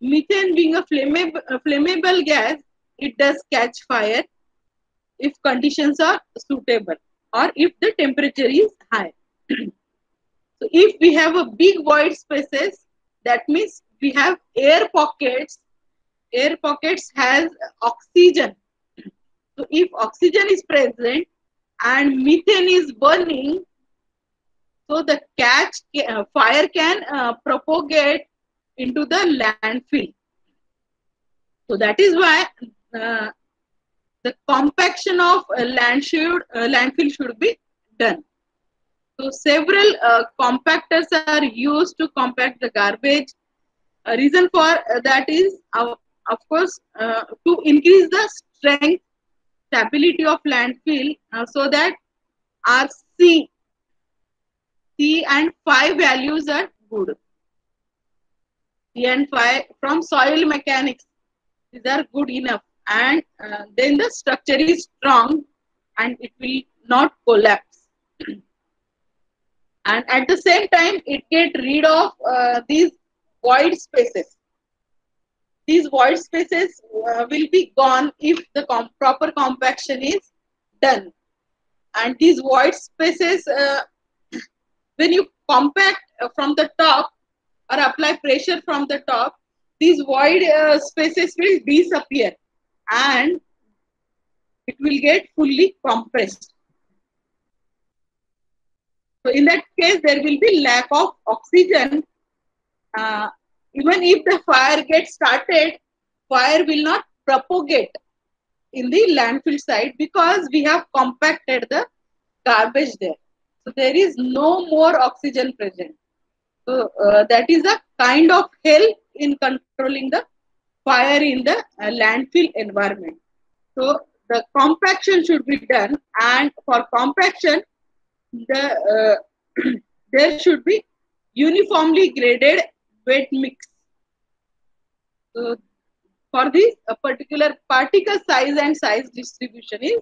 methane being a flammable gas, it does catch fire if conditions are suitable or if the temperature is high. So if we have a big void spaces, that means we have air pockets. Air pockets has oxygen. So if oxygen is present and methane is burning, so the fire can propagate into the landfill. So that is why uh, the compaction of landfill should be done. So several compactors are used to compact the garbage. A reason for that is, of course, to increase the strength, stability of landfill, so that our C and phi values are good. C and phi from soil mechanics, these are good enough, and then the structure is strong and it will not collapse. and at the same time it get rid of these void spaces. These void spaces will be gone if the proper compaction is done. And these void spaces, when you compact from the top or apply pressure from the top, these void spaces will disappear and it will get fully compressed. So in that case, there will be lack of oxygen. Even if the fire gets started, fire will not propagate in the landfill site because we have compacted the garbage there. So there is no more oxygen present. So that is a kind of help in controlling the fire in the landfill environment. So the compaction should be done, and for compaction, there should be uniformly graded wet mix. So for this, a particular particle size and size distribution is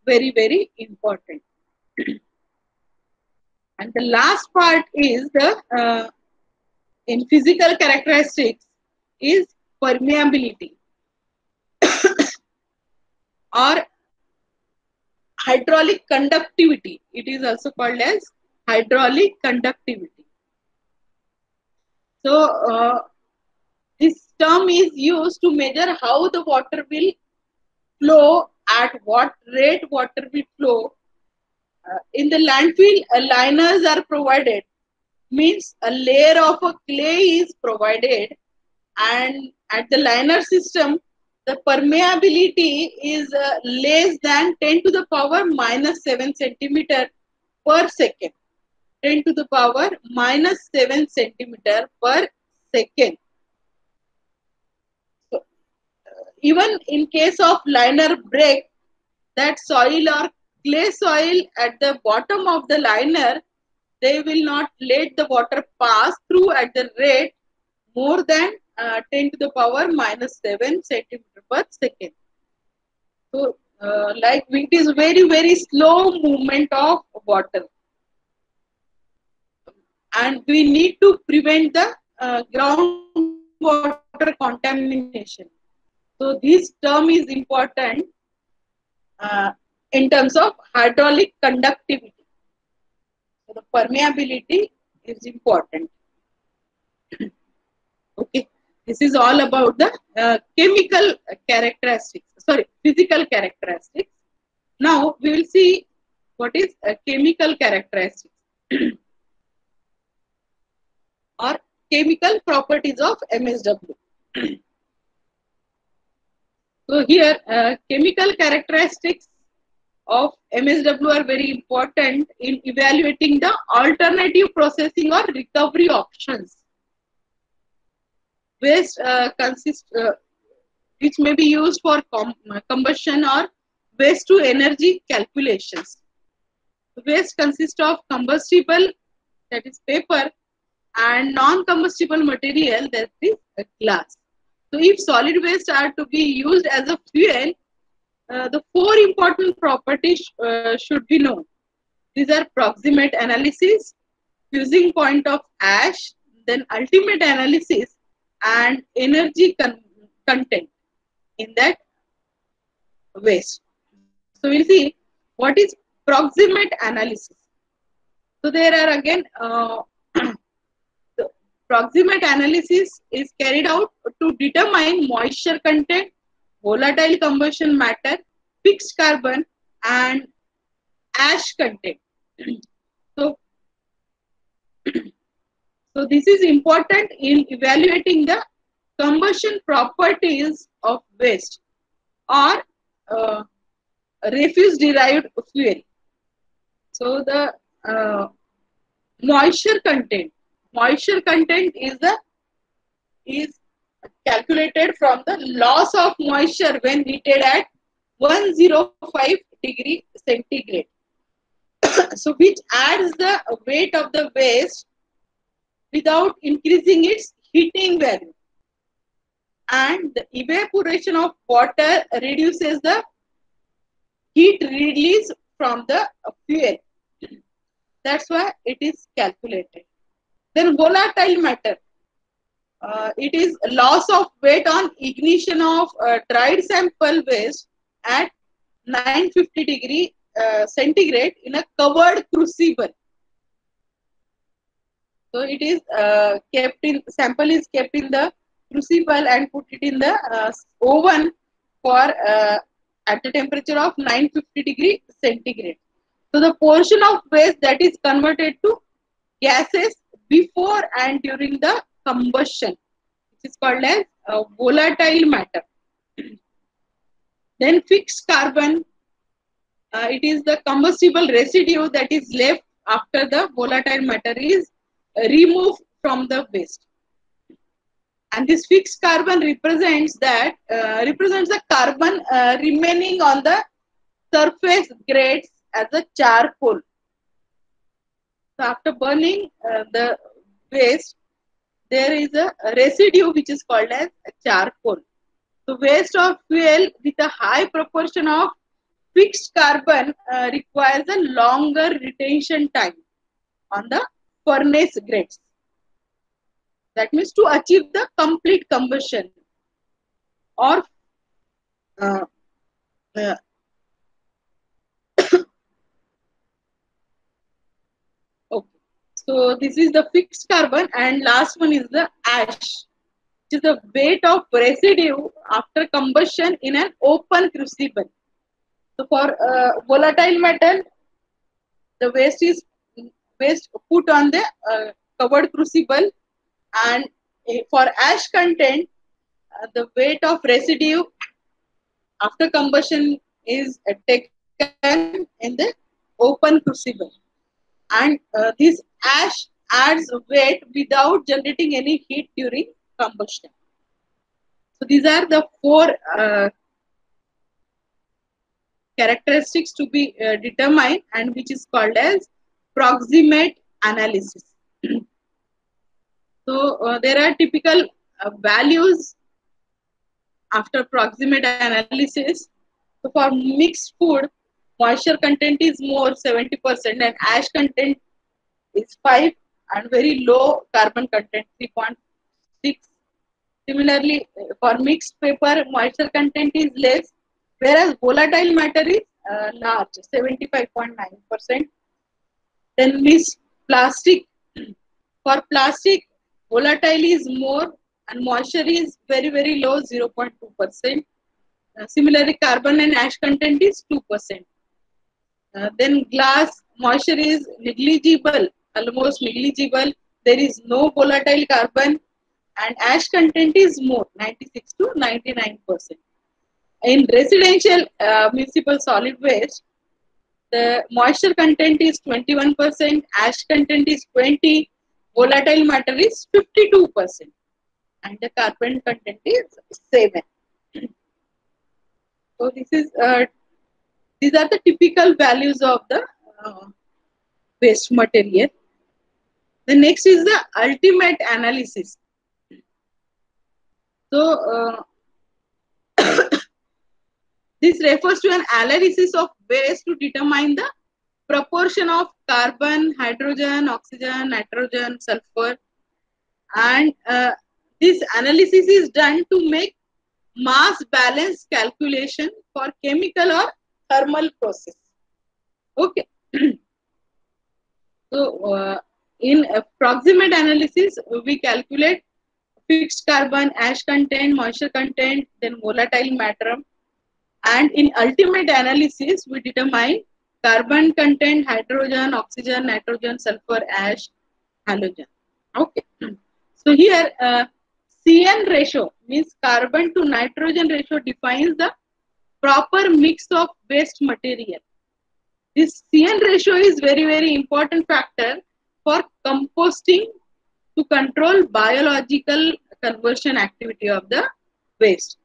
very important. And the last part is the in physical characteristics is permeability or hydraulic conductivity. It is also called as hydraulic conductivity. So this term is used to measure how the water will flow, at what rate water will flow. In the landfill, liners are provided, means a layer of a clay is provided, and at the liner system, the permeability is less than 10 to the power minus 7 centimeter per second. 10 to the power minus 7 centimeter per second. So, even in case of liner break, that soil or clay soil at the bottom of the liner, they will not let the water pass through at the rate more than 10 to the power minus 7 centimeter per second. So, like it is very slow movement of water, and we need to prevent the groundwater contamination. So, this term is important in terms of hydraulic conductivity. So, the permeability is important. Okay, this is all about the chemical characteristics, sorry, physical characteristics. Now we will see what is chemical characteristics or chemical properties of MSW. So here chemical characteristics of MSW are very important in evaluating the alternative processing or recovery options. Waste which may be used for combustion or waste to energy calculations. Waste consists of combustible, that is paper, and non-combustible material, that is glass. So if solid waste are to be used as a fuel, the four important properties should be known. These are proximate analysis, fusing point of ash, then ultimate analysis, and energy content in that waste. So we'll see what is proximate analysis. So there are again the proximate analysis is carried out to determine moisture content, volatile combustion matter, fixed carbon, and ash content. So, so this is important in evaluating the combustion properties of waste or refuse derived fuel. So the moisture content is calculated from the loss of moisture when heated at 105 degree centigrade. So which adds the weight of the waste without increasing its heating value, and the evaporation of water reduces the heat release from the fuel. That's why it is calculated. Then volatile matter. It is loss of weight on ignition of dried sample waste at 950 degree centigrade in a covered crucible. So it is kept in, sample is kept in the crucible and put it in the oven for at the temperature of 950 degree centigrade. So the portion of waste that is converted to gases before and during the combustion, which is called as volatile matter. Then fixed carbon, it is the combustible residue that is left after the volatile matter is removed from the waste. And this fixed carbon represents the carbon remaining on the surface grades as a charcoal. So after burning the waste, there is a residue which is called as charcoal. So waste of fuel with a high proportion of fixed carbon requires a longer retention time on the furnace grades. That means to achieve the complete combustion or uh, uh, okay. So this is the fixed carbon, and last one is the ash, which is the weight of residue after combustion in an open crucible. So for volatile metal, the waste put on the covered crucible, and for ash content, the weight of residue after combustion is taken in the open crucible, and this ash adds weight without generating any heat during combustion. So these are the four characteristics to be determined, and which is called as proximate analysis. So there are typical values after proximate analysis. So for mixed food, moisture content is more 70% and ash content is 5 and very low carbon content 3.6. Similarly, for mixed paper, moisture content is less, whereas volatile matter is large, 75.9%. Then this plastic, for plastic, volatile is more and moisture is very low, 0.2%. Similarly, carbon and ash content is 2%. Then glass, moisture is negligible, almost negligible. There is no volatile carbon, and ash content is more, 96 to 99%. In residential municipal solid waste, the moisture content is 21%, ash content is 20%, volatile matter is 52%, and the carbon content is 7. So this is these are the typical values of the waste material. The next is the ultimate analysis. So this refers to an analysis of waste to determine the proportion of carbon, hydrogen, oxygen, nitrogen, sulfur, and this analysis is done to make mass balance calculation for chemical or thermal process. Okay. So in proximate analysis, we calculate fixed carbon, ash content, moisture content, then volatile matter. And in ultimate analysis, we determine carbon content, hydrogen, oxygen, nitrogen, sulfur, ash, halogen. Okay. So here CN ratio means carbon to nitrogen ratio defines the proper mix of waste material. This CN ratio is very important factor for composting to control biological conversion activity of the waste.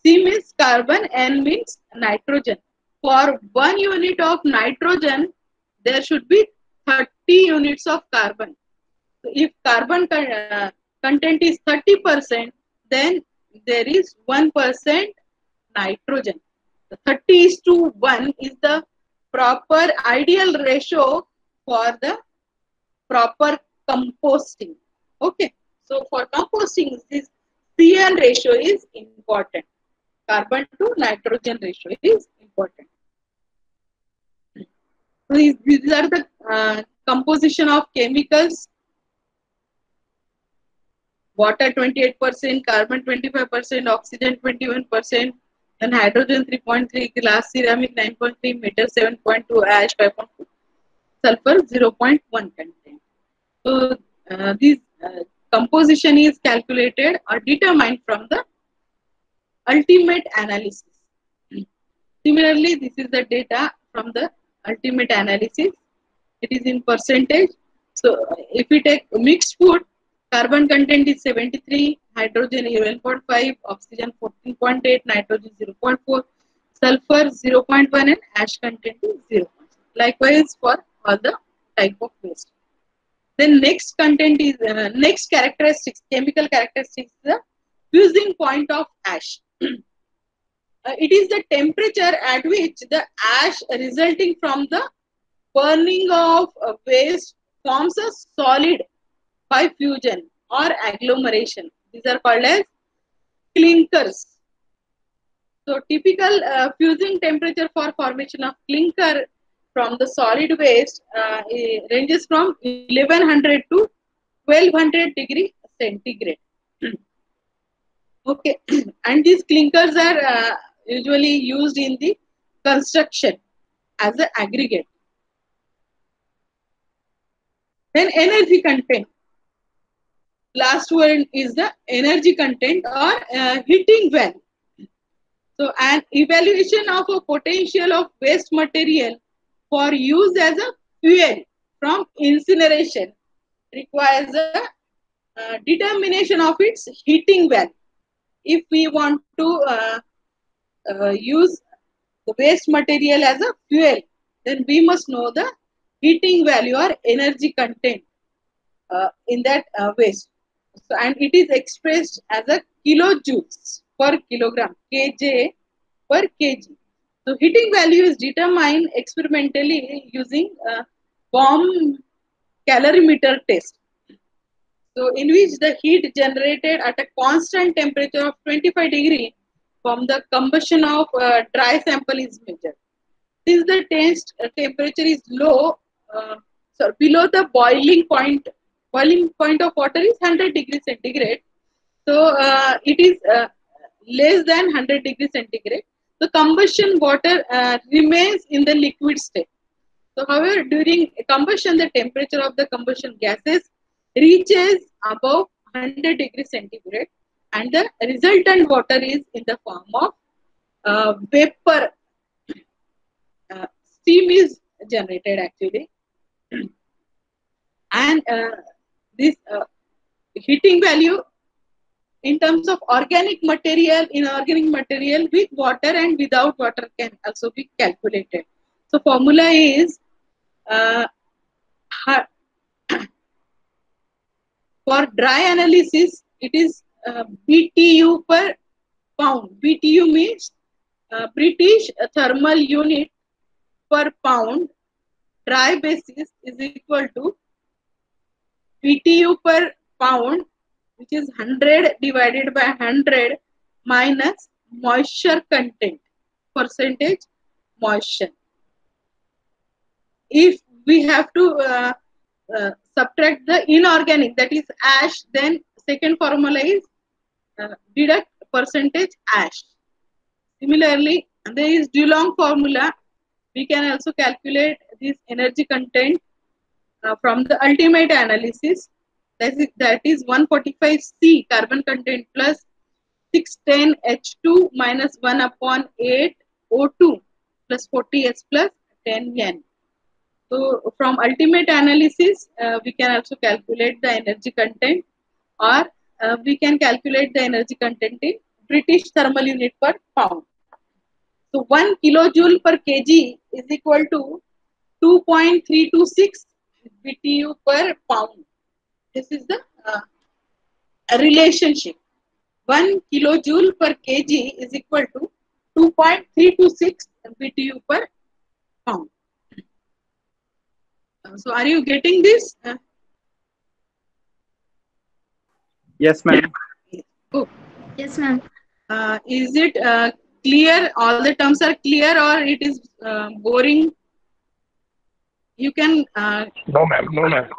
C means carbon, N means nitrogen. For 1 unit of nitrogen, there should be 30 units of carbon. So if carbon content is 30%, then there is 1% nitrogen. So 30:1 is the proper ideal ratio for the proper composting. Okay, so for composting, this CN ratio is important. Carbon to nitrogen ratio is important. So these are the composition of chemicals. Water 28%, carbon 25%, oxygen 21%, then hydrogen 3.3, glass ceramic 9.3, metal 7.2, ash 5.2, sulfur 0.1 content. So this composition is calculated or determined from the ultimate analysis. Similarly, this is the data from the ultimate analysis. It is in percentage. So if we take mixed food, carbon content is 73, hydrogen 11.5, oxygen 14.8, nitrogen 0.4, sulfur 0.1 and ash content is 0. Likewise for all the type of waste. Then next content is next characteristics, chemical characteristics, the fusing point of ash. It is the temperature at which the ash resulting from the burning of waste forms a solid by fusion or agglomeration. These are called as clinkers. So typical fusing temperature for formation of clinker from the solid waste ranges from 1100 to 1200 degree centigrade. Okay, and these clinkers are usually used in the construction as an aggregate. Then energy content. Last one is the energy content or heating well. So an evaluation of a potential of waste material for use as a fuel from incineration requires a determination of its heating well. If we want to use the waste material as a fuel, then we must know the heating value or energy content in that waste. So, and it is expressed as a kilojoules per kilogram, kJ per kg. So heating value is determined experimentally using bomb calorimeter test. So in which the heat generated at a constant temperature of 25 degree from the combustion of dry sample is measured. Since the temperature is low, below the boiling point of water is 100 degrees centigrade. So it is less than 100 degrees centigrade. The combustion water remains in the liquid state. So however, during combustion, the temperature of the combustion gases reaches above 100 degrees centigrade, and the resultant water is in the form of vapor. Steam is generated actually, and this heating value in terms of organic material, inorganic material with water and without water can also be calculated. So formula is for dry analysis, it is BTU per pound. BTU means British thermal unit per pound. Dry basis is equal to BTU per pound, which is 100 divided by 100 minus moisture content, percentage moisture. If we have to subtract the inorganic, that is ash, then second formula is deduct percentage ash. Similarly, there is DeLong formula. We can also calculate this energy content from the ultimate analysis. That is 145 C carbon content plus 610 H2 minus 1 upon 8 O2 plus 40 S plus 10 N. So from ultimate analysis, we can also calculate the energy content, or we can calculate the energy content in British thermal unit per pound. So 1 kilojoule per kg is equal to 2.326 BTU per pound. This is the relationship. 1 kilojoule per kg is equal to 2.326 BTU per pound. So are you getting this? Yes, ma'am. Oh, Yes, ma'am. is it clear? All the terms are clear, or it is boring? You can, No, ma'am. No, ma'am.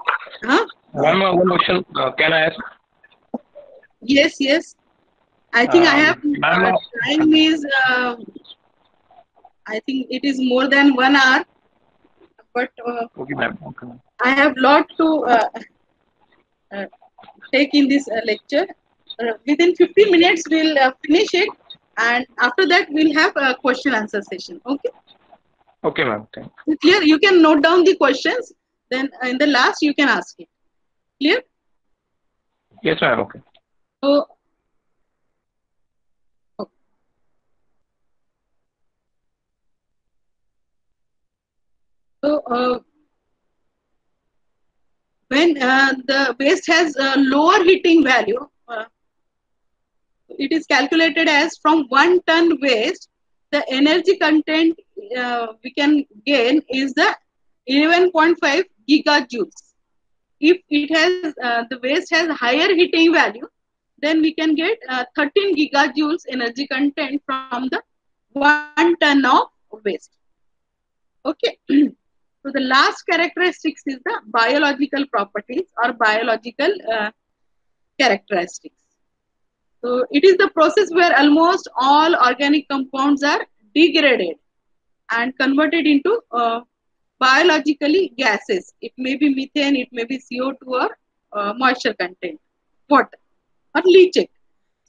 huh? Ma'am, one question can I ask? Yes, yes. I think I have Ma'am, time is. I think it is more than 1 hour, but okay, ma'am. Okay. I have lot to uh, take in this lecture. Within 50 minutes, we'll finish it, and after that, we'll have a question answer session. Okay, Okay, ma'am. Thank clear? You can note down the questions. Then in the last, you can ask it. Clear? Yes, ma'am. Okay. So, okay. So when the waste has a lower heating value, it is calculated as from 1 ton waste, the energy content we can gain is the 11.5 gigajoules. If it has the waste has higher heating value, then we can get 13 gigajoules energy content from the 1 ton of waste. Okay. So the last characteristics is the biological properties or biological characteristics. So it is the process where almost all organic compounds are degraded and converted into biologically gases. It may be methane, it may be CO2 or moisture content, water or leachate.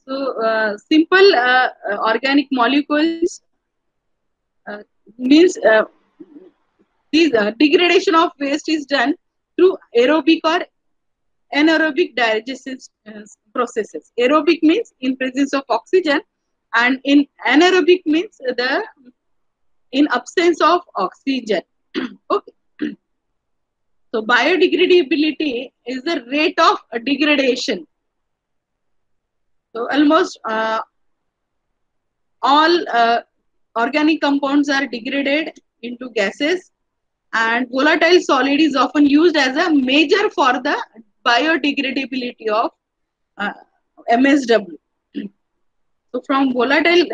So simple organic molecules means these degradation of waste is done through aerobic or anaerobic digestion processes. Aerobic means in presence of oxygen, and in anaerobic means the in absence of oxygen. Okay. So biodegradability is the rate of degradation. So almost all organic compounds are degraded into gases, and volatile solid is often used as a measure for the biodegradability of uh, MSW. So from volatile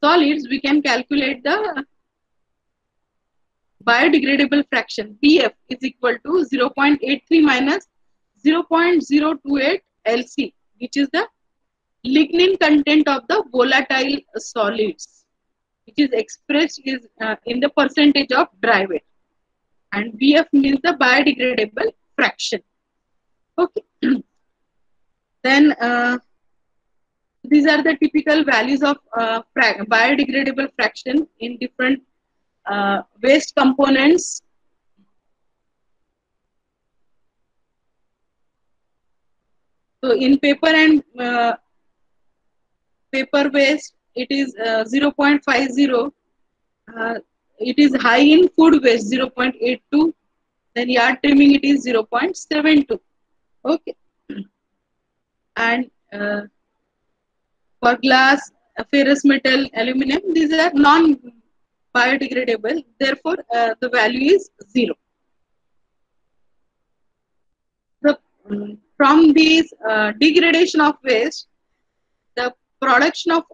solids, we can calculate the biodegradable fraction. BF is equal to 0.83 minus 0.028 LC, which is the lignin content of the volatile solids, which is expressed is in the percentage of dry weight. And BF means the biodegradable fraction. Okay. Then these are the typical values of biodegradable fraction in different waste components. So in paper and paper waste, it is 0.50. Uh, it is high in food waste, 0.82. Then yard trimming, it is 0.72. Okay. And for glass, ferrous metal, aluminum, these are non-biodegradable. Therefore, the value is 0. The, from these degradation of waste, the production of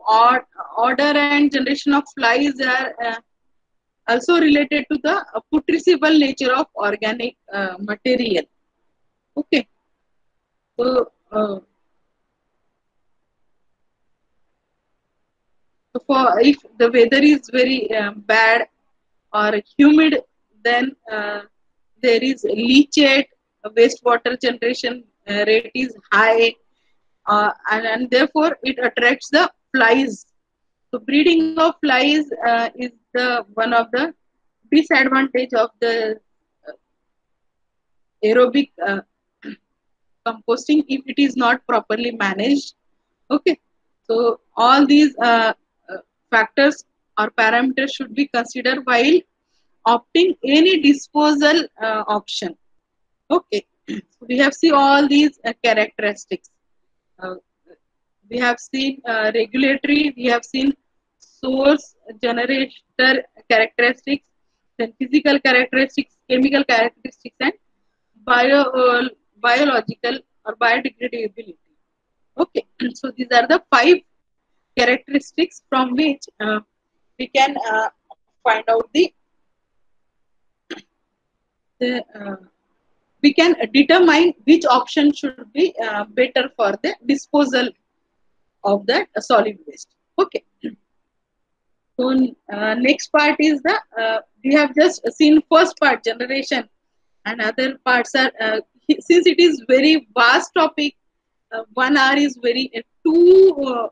odor and generation of flies are also related to the putrescible nature of organic material. Okay. So, for if the weather is very bad or humid, then there is leachate, wastewater generation rate is high, and therefore it attracts the flies. So breeding of flies is the one of the disadvantage of the uh, aerobic composting if it is not properly managed. Okay, so all these factors or parameters should be considered while opting any disposal option. Okay, so we have seen all these characteristics. Uh, we have seen regulatory, we have seen source generator characteristics, then physical characteristics, chemical characteristics, and biological or biodegradability. Okay, so these are the 5 characteristics from which we can find out the we can determine which option should be better for the disposal of that solid waste. Okay. So next part is the we have just seen first part generation, and other parts are since it is very vast topic. 1 hour is very too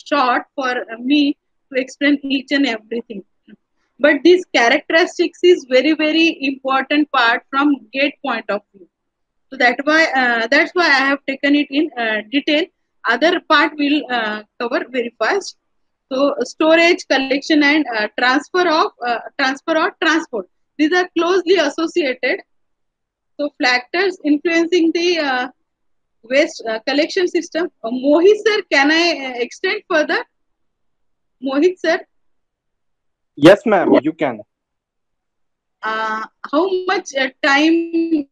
short for me to explain each and everything. But these characteristics is very important part from gate point of view. So that's why I have taken it in detail. Other part will cover very fast. So storage, collection, and transfer or transport. These are closely associated. So factors influencing the waste collection system. Mohit sir, can I extend further? Mohit sir, Yes, ma'am, you can. how much time you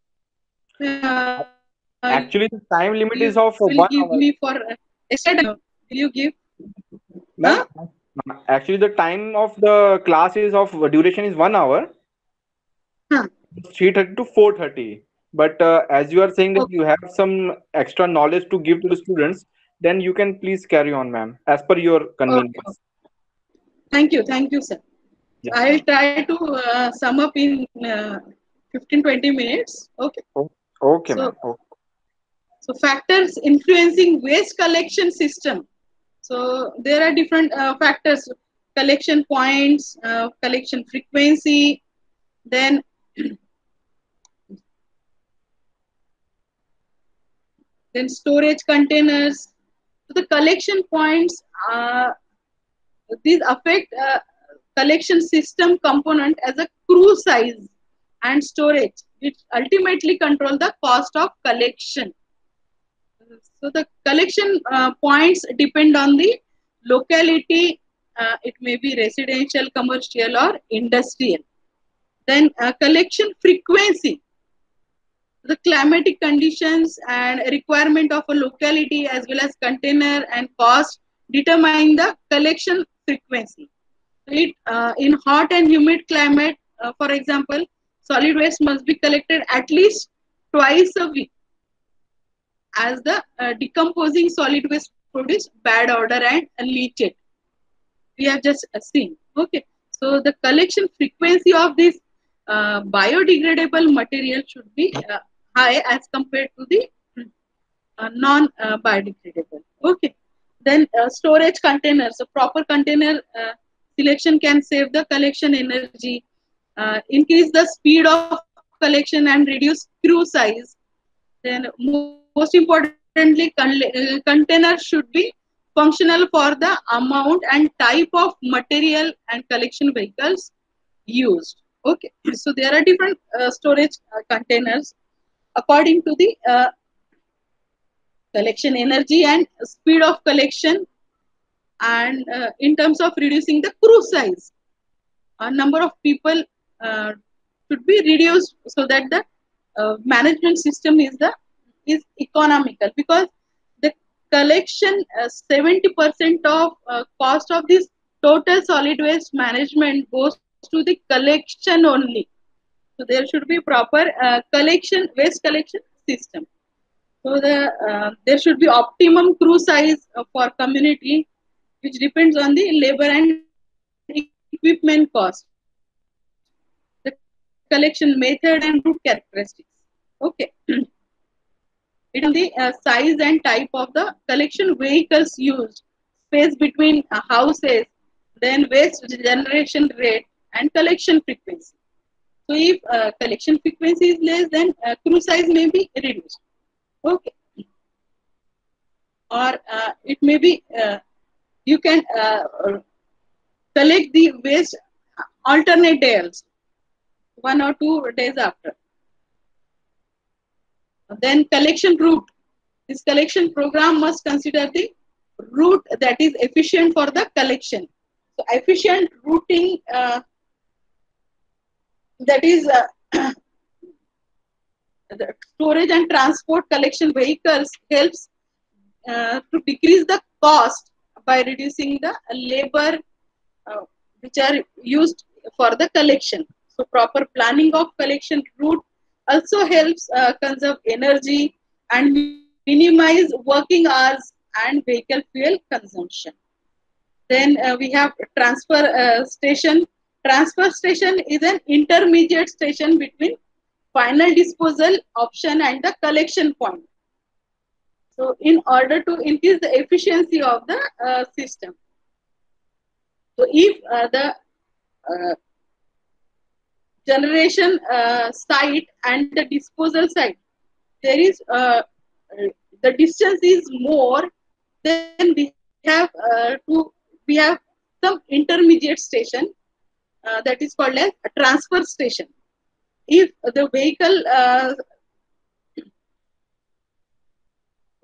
Actually, the time will limit give is of me for 1 hour. extra time? Will you give? Huh? Ma'am, actually, the time of the class is of duration is 1 hour, Huh. 3:30 to 4:30. But as you are saying that you Okay. have some extra knowledge to give to the students, then you can please carry on, ma'am, as per your Okay. convenience. Thank you, sir. So Yes, I will ma'am. try to sum up in 15-20 minutes. Okay. O- Okay, So, ma'am. Okay. factors influencing waste collection system. So there are different factors: collection points, collection frequency, then storage containers. So the collection points, these affect collection system component as a crew size and storage, which ultimately control the cost of collection. So the collection points depend on the locality. It may be residential, commercial, or industrial. Then collection frequency, the climatic conditions and requirement of a locality as well as container and cost determine the collection frequency. It in hot and humid climate, for example, solid waste must be collected at least twice a week, as the decomposing solid waste produce bad odor and leachate. We have just seen. Okay, so the collection frequency of this biodegradable material should be high as compared to the non-biodegradable. Okay, then storage containers. So proper container selection can save the collection energy, increase the speed of collection, and reduce crew size. Then most importantly, container should be functional for the amount and type of material and collection vehicles used. Okay, so there are different storage containers according to the collection energy and speed of collection, and in terms of reducing the crew size, a number of people uh, should be reduced so that the management system is economical, because the collection 70% of cost of this total solid waste management goes to the collection only. So there should be proper collection waste collection system. So there should be optimum crew size for community, which depends on the labor and equipment cost. The collection method and route characteristics. Okay. It depends on the size and type of the collection vehicles used, space between houses, then waste generation rate, and collection frequency. So if collection frequency is less, then crew size may be reduced. Okay. Or it may be you can collect the waste alternate days, 1 or 2 days after. Then collection route. This collection program must consider the route that is efficient for the collection. So efficient routing, that is the storage and transport collection vehicles helps to decrease the cost by reducing the labor which are used for the collection. So proper planning of collection route also helps conserve energy and minimize working hours and vehicle fuel consumption. Then we have transfer station. Transfer station is an intermediate station between final disposal option and the collection point. So in order to increase the efficiency of the system. So if the uh, generation site and the disposal site, there is the distance is more, then we have some intermediate station that is called as a transfer station. If the vehicle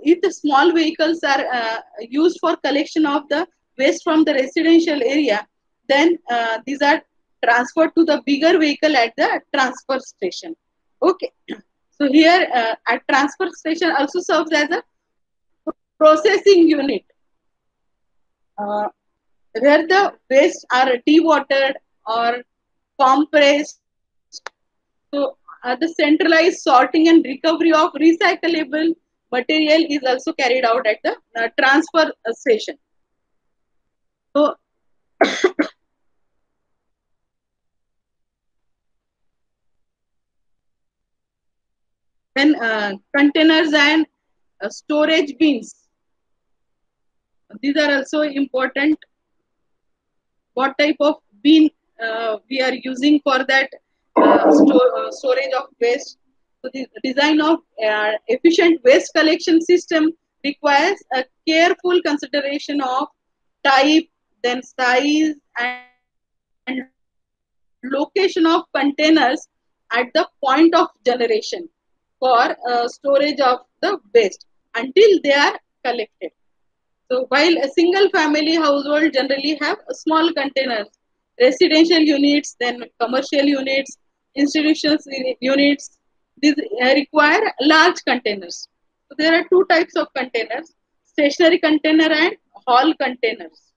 if the small vehicles are used for collection of the waste from the residential area, then these are transferred to the bigger vehicle at the transfer station. Okay. So here at transfer station also serves as a processing unit where the waste are dewatered or compressed. So the centralized sorting and recovery of recyclable material is also carried out at the transfer station. So then containers and storage bins. These are also important. What type of bin we are using for that storage of waste. So the design of efficient waste collection system requires a careful consideration of type, then size and location of containers at the point of generation for storage of the waste until they are collected. So while a single family household generally have small containers, residential units, then commercial units, institutions units, these require large containers. So there are two types of containers, stationary container and hall containers.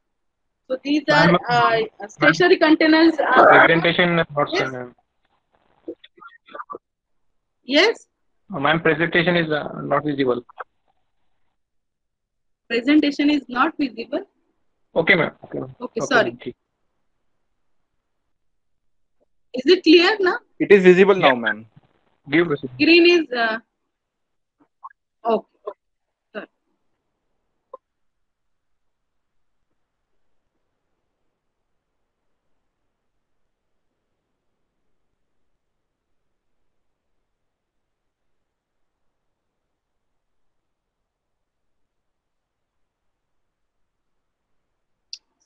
So these are Ma'am, ma'am, stationary containers. presentation is not Yes. seen. Yes. Ma'am, presentation is not visible. Presentation is not visible. Okay, ma'am. Okay, ma'am. Okay, Okay, sorry. ma'am. Is it clear now? It is visible Yeah. now, ma'am. Give presentation. Green is okay. Sorry.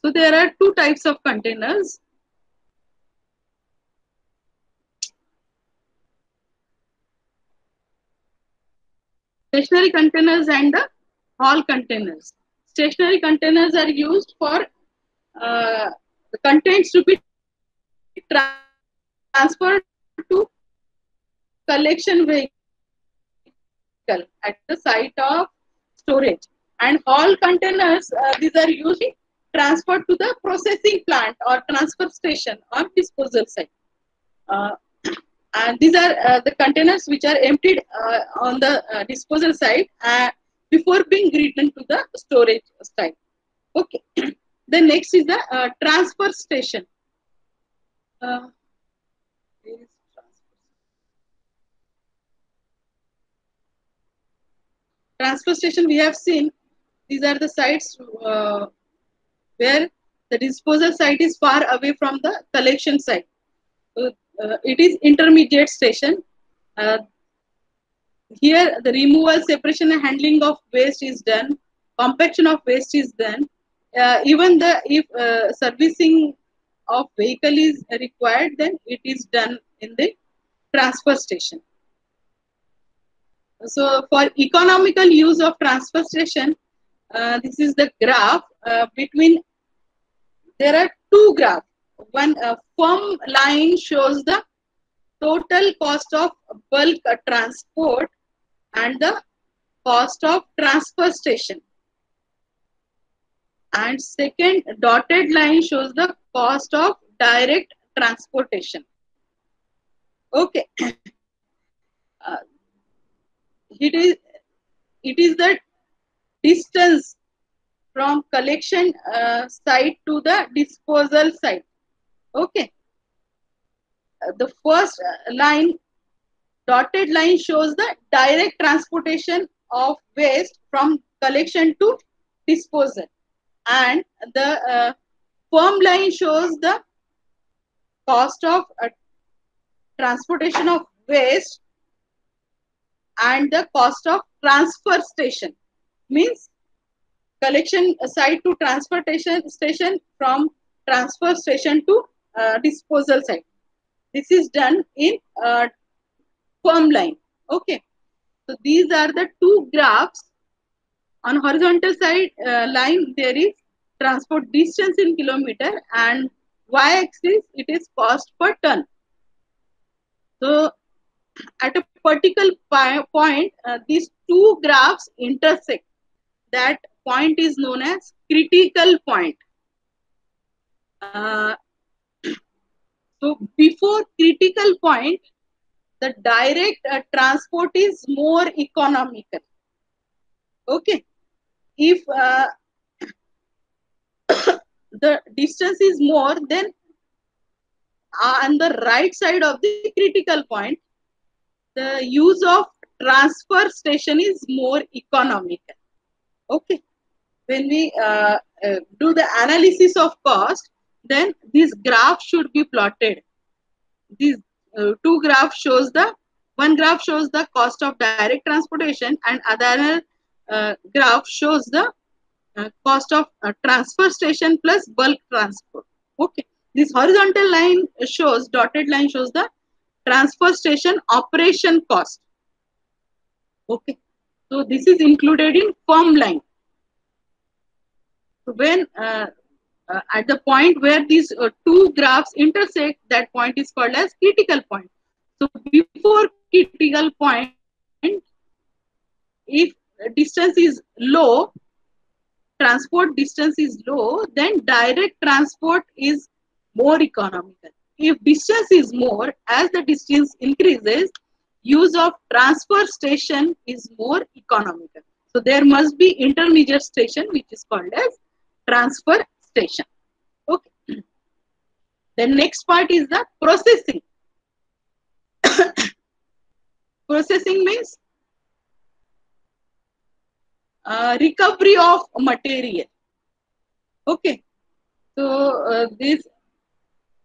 So there are two types of containers. Stationary containers and the hall containers. Stationary containers are used for the contents to be transferred to collection vehicle at the site of storage. And hall containers, these are used to be transferred to the processing plant or transfer station or disposal site. Uh, and these are the containers which are emptied on the disposal site before being written to the storage site. Okay. Then next is the transfer station. Uh, where is transfer station? We have seen these are the sites where the disposal site is far away from the collection site. It is intermediate station. Uh, Here, the removal, separation, and handling of waste is done. Compaction of waste is done. Even the if servicing of vehicle is required, then it is done in the transfer station. So, for economical use of transfer station, this is the graph between. There are two graphs. One firm line shows the total cost of bulk transport and the cost of transfer station. And second dotted line shows the cost of direct transportation. Okay. Uh, it is the distance from collection site to the disposal site. Okay. The first line, dotted line, shows the direct transportation of waste from collection to disposal, and the firm line shows the cost of transportation of waste and the cost of transfer station. Means collection site to transportation station, from transfer station to disposal site. This is done in firm line. Okay. So these are the two graphs. On horizontal side line, there is transport distance in kilometer, and y-axis it is cost per ton. So at a particular point, these two graphs intersect. That point is known as critical point. So before critical point, the direct transport is more economical. Okay. If the distance is more, then on the right side of the critical point, the use of transfer station is more economical. Okay. When we do the analysis of cost, then this graph should be plotted. These two graphs shows one graph shows the cost of direct transportation, and other graph shows the cost of transfer station plus bulk transport. Okay. This horizontal line shows, dotted line shows the transfer station operation cost. Okay. So this is included in firm line. So when at the point where these two graphs intersect, that point is called as critical point. So before critical point, if distance is low, transport distance is low, then direct transport is more economical. If distance is more, as the distance increases, use of transfer station is more economical. So there must be intermediate station, which is called as transfer station. Okay. The next part is the processing. Processing means recovery of material. Okay. So this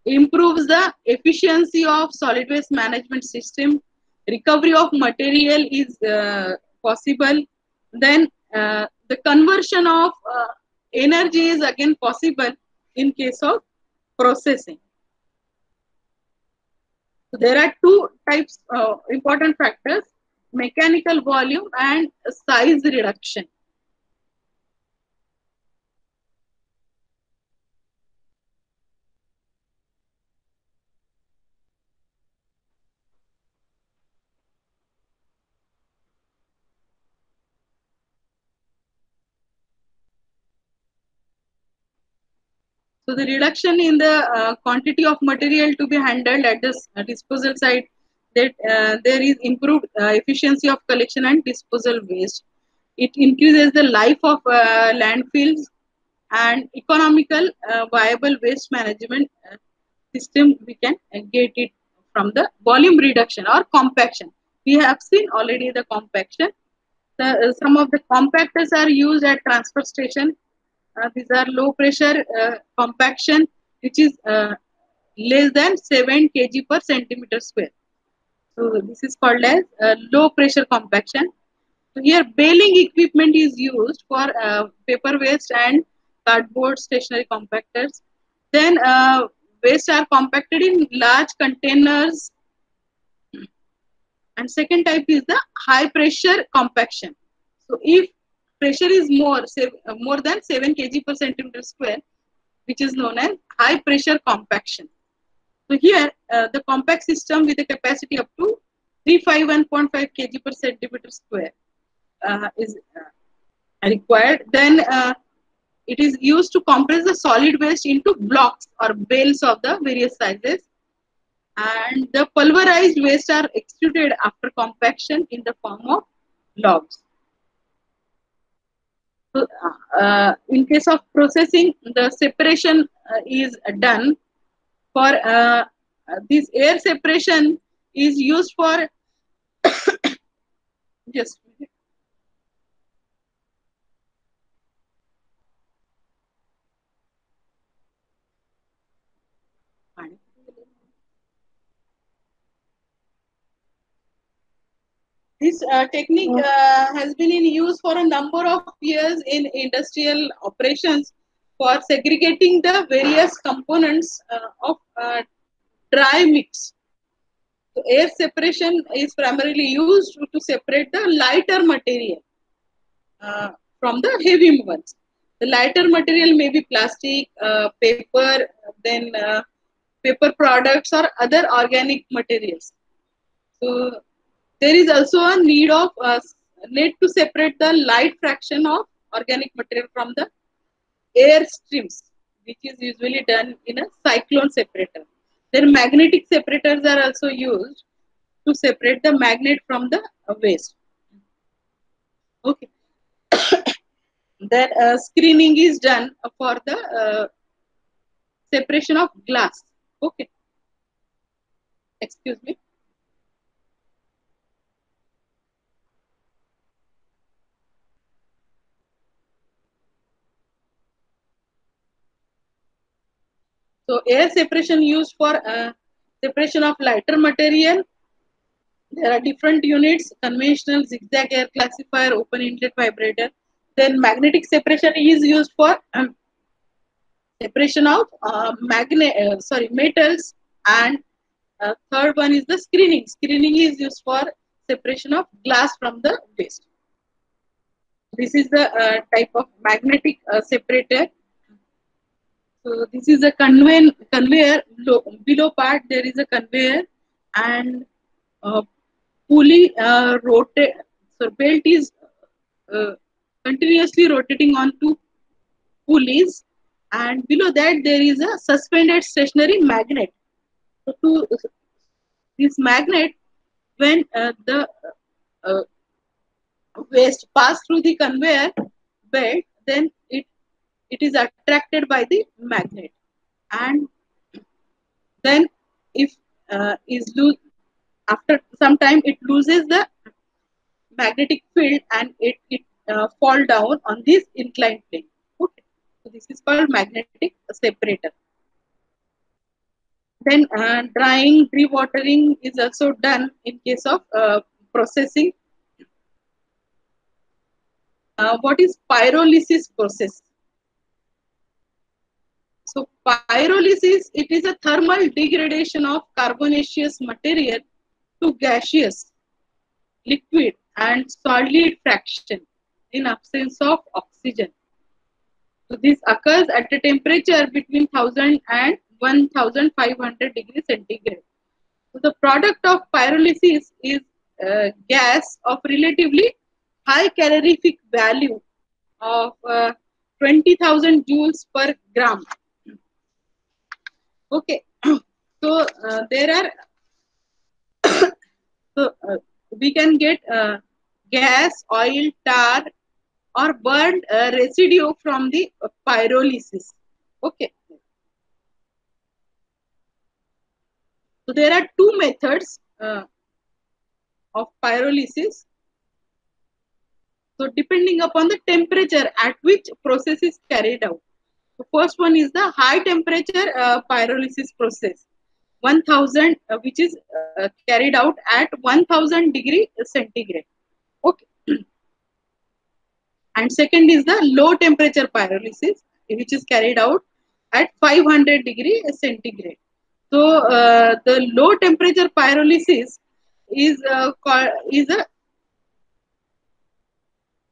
improves the efficiency of solid waste management system. Recovery of material is possible. Then the conversion of energy is again possible in case of processing. So there are two types of important factors: mechanical volume and size reduction. So the reduction in the quantity of material to be handled at the disposal site, that there is improved efficiency of collection and disposal waste. It increases the life of landfills and economical viable waste management system. We can get it from the volume reduction or compaction. We have seen already the compaction. Some of the compactors are used at transfer station. These are low pressure compaction, which is less than 7 kg per centimeter square. So this is called as low pressure compaction. So here baling equipment is used for paper waste and cardboard stationery compactors. Then waste are compacted in large containers. And second type is the high pressure compaction. So if pressure is more than 7 kg per centimeter square, which is known as high pressure compaction. So here the compact system with a capacity up to 351.5 kg per centimeter square is required. Then it is used to compress the solid waste into blocks or bales of the various sizes, and the pulverized waste are extruded after compaction in the form of logs. So, in case of processing, the separation is done for this air separation is used for just this technique has been in use for a number of years in industrial operations for segregating the various components of dry mix. So air separation is primarily used to separate the lighter material from the heavy ones. The lighter material may be plastic, paper, then paper products or other organic materials. So there is also a need to separate the light fraction of organic material from the air streams, which is usually done in a cyclone separator. Then magnetic separators are also used to separate the magnet from the waste. Okay. Then screening is done for the separation of glass. Okay. Excuse me. So air separation used for separation of lighter material. There are different units: conventional, zigzag air classifier, open inlet vibrator. Then magnetic separation is used for separation of metals, and third one is the screening. Screening is used for separation of glass from the waste. This is the type of magnetic separator. So this is a conveyor. Below part there is a conveyor, and pulley rotate. So belt is uh, continuously rotating on two pulleys, and below that there is a suspended stationary magnet. So to this magnet, when the uh, waste pass through the conveyor belt, then it is attracted by the magnet, and then if is loose after some time, it loses the magnetic field, and it fall down on this inclined plane. Okay, so this is called magnetic separator. Then drying, dewatering is also done in case of processing. What is pyrolysis process? So pyrolysis, it is a thermal degradation of carbonaceous material to gaseous, liquid and solid fraction in absence of oxygen. So this occurs at a temperature between 1000 and 1500 degrees centigrade. So the product of pyrolysis is gas of relatively high calorific value of 20,000 joules per gram. Okay, so there are so we can get gas, oil, tar, or burnt residue from the pyrolysis. Okay, so there are two methods of pyrolysis. So depending upon the temperature at which process is carried out. The first one is the high temperature pyrolysis process, 1000, which is carried out at 1000 degree centigrade. Okay. And second is the low temperature pyrolysis, which is carried out at 500 degree centigrade. So the low temperature pyrolysis is a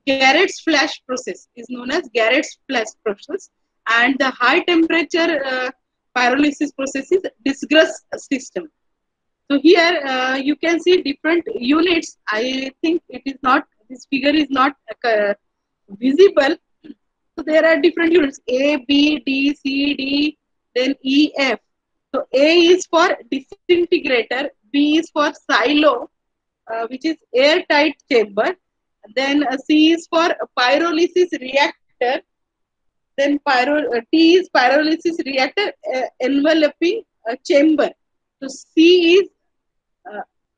Garrett's flash process, is known as Garrett's flash process, and the high temperature pyrolysis process is disgress system. So here you can see different units. I think it is not, this figure is not visible. So there are different units A, B, D, C, D, then E, F. So A is for disintegrator, B is for silo, which is airtight chamber. Then C is for pyrolysis reactor. Then T is pyrolysis reactor enveloping chamber. So C is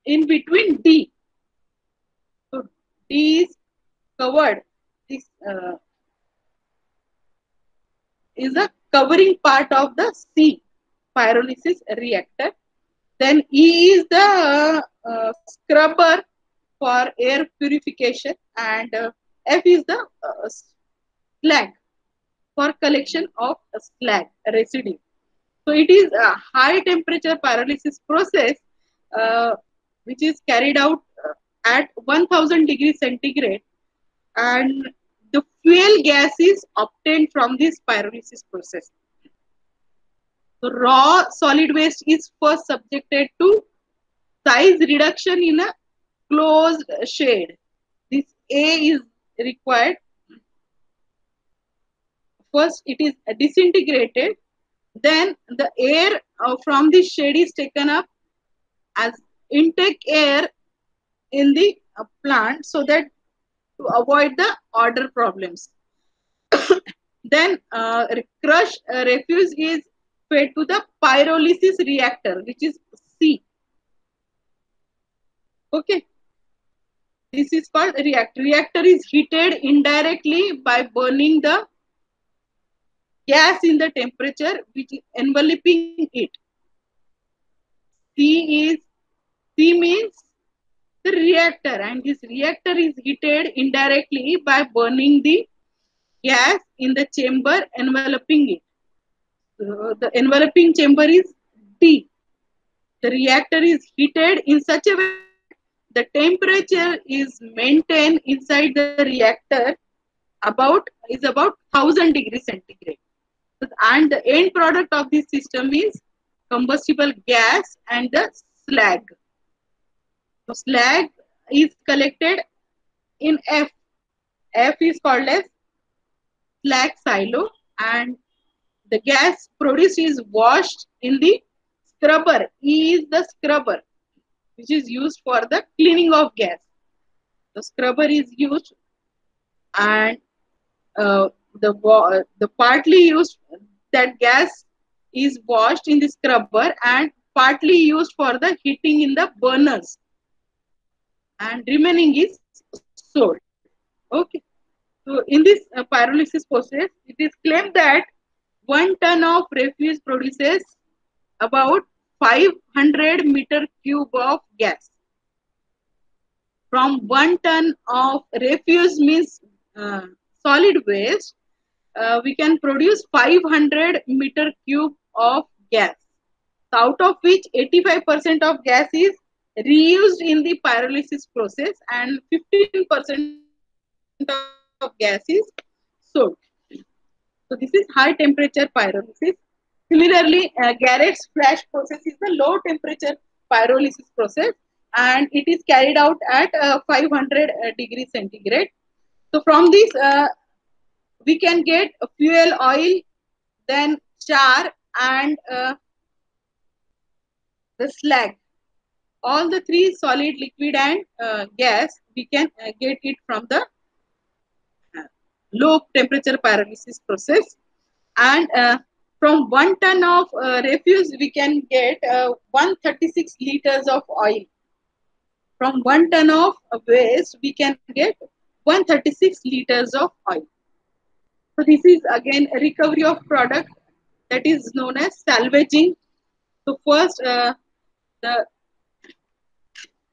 in between D. So D is covered. This is the covering part of the C pyrolysis reactor. Then E is the scrubber for air purification, and F is the slag for collection of slag residue. So it is a high temperature pyrolysis process which is carried out at 1000 degrees centigrade, and the fuel gas is obtained from this pyrolysis process. So raw solid waste is first subjected to size reduction in a closed shed. This A is required. First it is disintegrated, then the air from the shed is taken up as intake air in the plant, so that to avoid the odor problems. Then crushed refuse is fed to the pyrolysis reactor, which is C. Okay. This is called reactor. Reactor is heated indirectly by burning the gas in the temperature which is enveloping it. C means the reactor, and this reactor is heated indirectly by burning the gas in the chamber enveloping it. So the enveloping chamber is D. The reactor is heated in such a way that the temperature is maintained inside the reactor about 1000 degrees centigrade. And the end product of this system is combustible gas and the slag. So slag is collected in F. F is called as slag silo, and the gas produced is washed in the scrubber. E is the scrubber, which is used for the cleaning of gas. The scrubber is used, and the partly used, that gas is washed in the scrubber and partly used for the heating in the burners, and remaining is sold. Okay. So in this pyrolysis process, it is claimed that 1 ton of refuse produces about 500 meter cube of gas. From 1 ton of refuse means solid waste, we can produce 500 meter cube of gas, out of which 85% of gas is reused in the pyrolysis process and 15% of gas is sold. So this is high temperature pyrolysis. Similarly, Garrett's flash process is the low temperature pyrolysis process, and it is carried out at 500 degrees centigrade. So from this we can get fuel oil, then char, and the slag. All the three, solid, liquid, and gas, we can get it from the low temperature pyrolysis process. And from 1 ton of refuse, we can get 136 liters of oil. From 1 ton of waste, we can get 136 liters of oil. So this is again a recovery of product, that is known as salvaging. So first,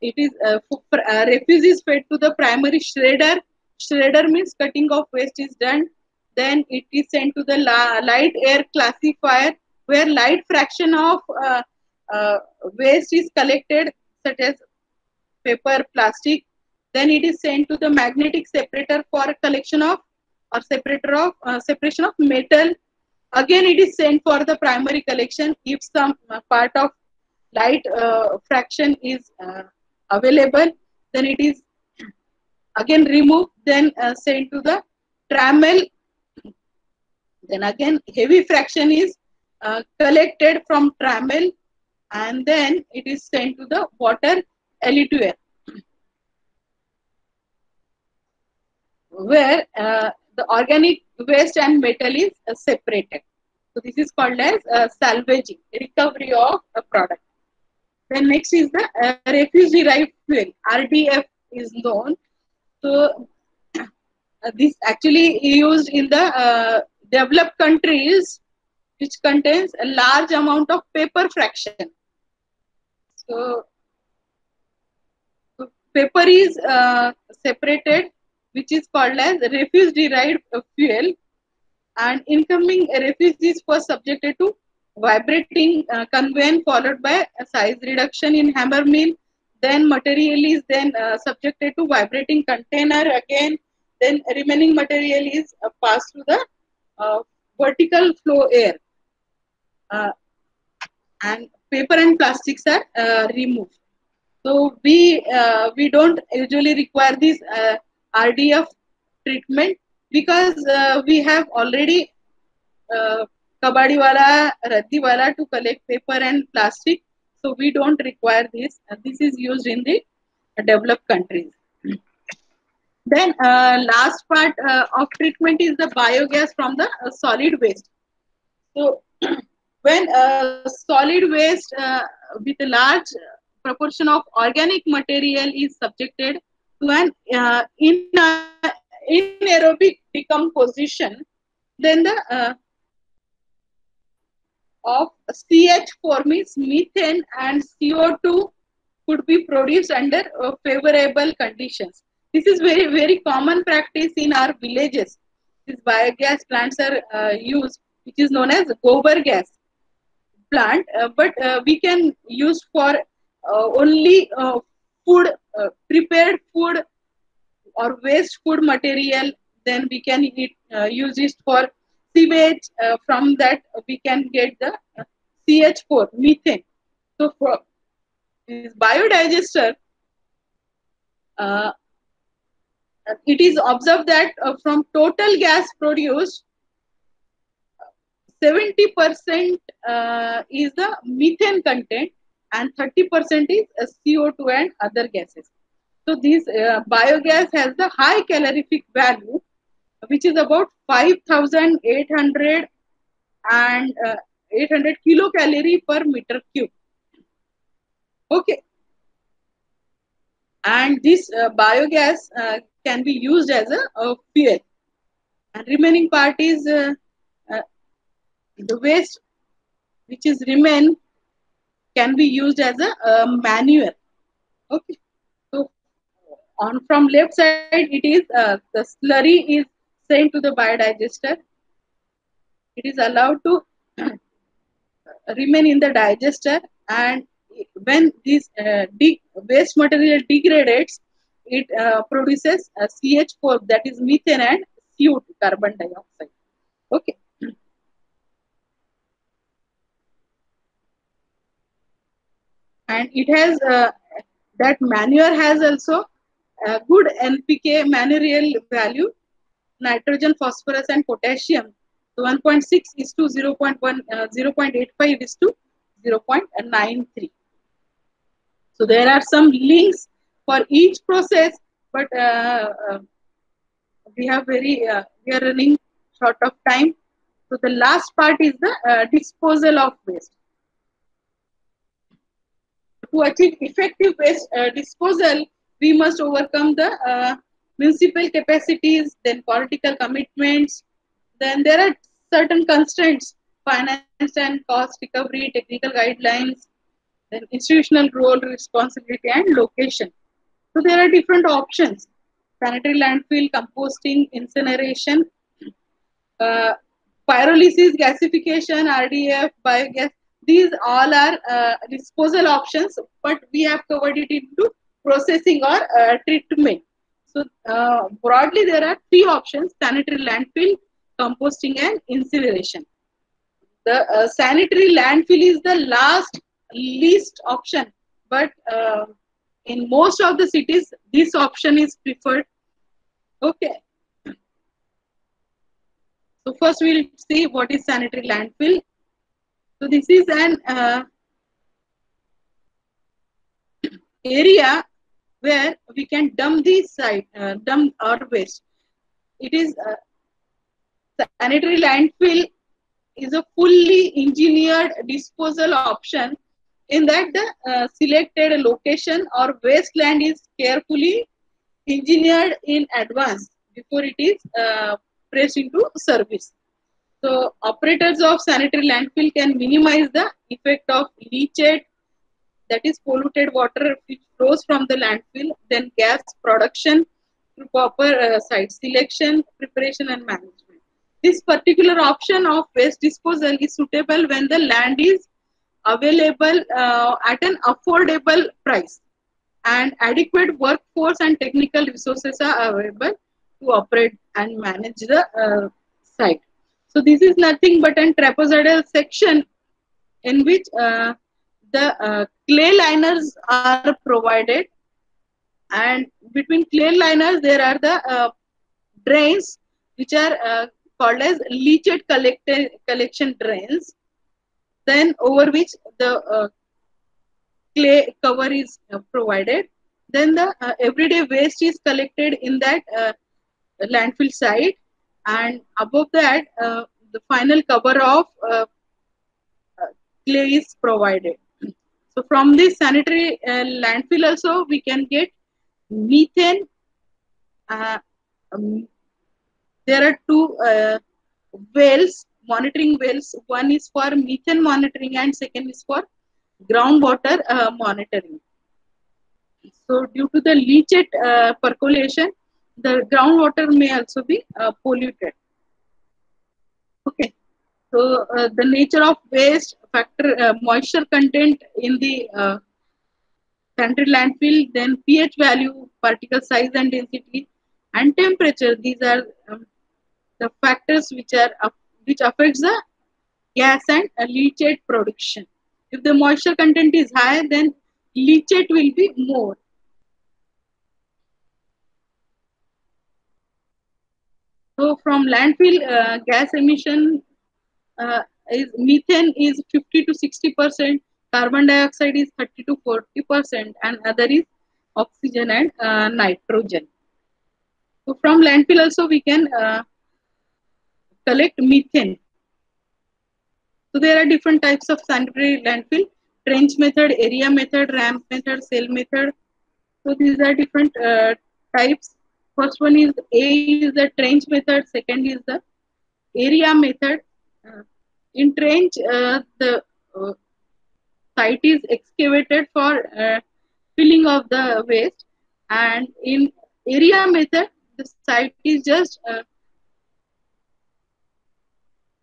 refuse is fed to the primary shredder. Shredder means cutting of waste is done. Then it is sent to the light air classifier, where light fraction of waste is collected, such as paper, plastic. Then it is sent to the magnetic separator for collection of, or separation of metal. Again, it is sent for the primary collection. If some part of light fraction is available, then it is again removed, then sent to the tramel. Then again heavy fraction is collected from tramel, and then it is sent to the water elutuer, where the organic waste and metal is separated. So this is called as salvaging, recovery of a product. Then next is the refuse derived fuel, RDF is known. So this actually used in the developed countries, which contains a large amount of paper fraction. So paper is separated, which is called as refuse derived fuel, and incoming refugees were subjected to vibrating conveyance followed by a size reduction in hammer mill. Then material is then subjected to vibrating container again. Then remaining material is passed through the vertical flow air, and paper and plastics are removed. So we don't usually require this RDF treatment, because we have already kabadi wala, raddi wala to collect paper and plastic. So we don't require this. This is used in the developed countries. Then last part of treatment is the biogas from the solid waste. So when solid waste with a large proportion of organic material is subjected to an inaerobic decomposition, then the of CH4 means methane and CO2 could be produced under favorable conditions. This is very common practice in our villages. These biogas plants are used, which is known as gobar gas plant, but we can use for only food, prepared food or waste food material. Then we can use it for sewage. From that we can get the CH4 methane. So for this biodigester, uh, it is observed that from total gas produced, 70% is the methane content and 30% is CO2 and other gases. So this biogas has the high calorific value, which is about 5,800 and 800 kilocalorie per meter cube. Okay. And this biogas can be used as a fuel. And remaining part is the waste which is remain can be used as a manure. Okay. So on from left side, it is the slurry is sent to the biodigester. It is allowed to remain in the digester, and when this waste material degrades, it produces CH4, that is methane, and CO2, carbon dioxide. Okay. And it has that manure has also a good NPK manurial value, nitrogen, phosphorus, and potassium. So 1.6 is to 0.1, 0.85 is to 0.93. So there are some links for each process, but we are running short of time. So the last part is the disposal of waste. To achieve effective waste disposal, we must overcome the municipal capacities, then political commitments. Then there are certain constraints: finance and cost recovery, technical guidelines, then institutional role, responsibility, and location. So there are different options: sanitary landfill, composting, incineration, pyrolysis, gasification, RDF, biogas. These all are disposal options, but we have covered it into processing or treatment. So broadly, there are three options: sanitary landfill, composting, and incineration. The sanitary landfill is the least option, but in most of the cities this option is preferred. Okay, so first we'll see what is sanitary landfill. So this is an area where we can dump our waste. It is sanitary landfill is a fully engineered disposal option in that the selected location or wasteland is carefully engineered in advance before it is pressed into service. So operators of sanitary landfill can minimize the effect of leachate, that is polluted water which flows from the landfill, then gas production through proper site selection, preparation and management. This particular option of waste disposal is suitable when the land is available at an affordable price and adequate workforce and technical resources are available to operate and manage the site. So this is nothing but a trapezoidal section in which the clay liners are provided, and between clay liners there are the drains which are called as leachate collection drains, then over which the clay cover is provided. Then the everyday waste is collected in that landfill site, and above that the final cover of clay is provided. So from this sanitary landfill also we can get methane. Uh, um, there are two wells, monitoring wells. One is for methane monitoring and second is for groundwater monitoring. So due to the leachate percolation, the groundwater may also be polluted. Okay. So the nature of waste, factor, moisture content in the sanitary landfill, then pH value, particle size and density, and temperature. These are the factors which affects the gas and leachate production. If the moisture content is high, then leachate will be more. So from landfill gas emission is methane is 50 to 60%, carbon dioxide is 30 to 40%, and other is oxygen and nitrogen. So from landfill also we can collect methane. So there are different types of sanitary landfill: trench method, area method, ramp method, cell method. So these are different types. First one is A is the trench method, second is the area method. In trench, the site is excavated for filling of the waste, and in area method, the site is just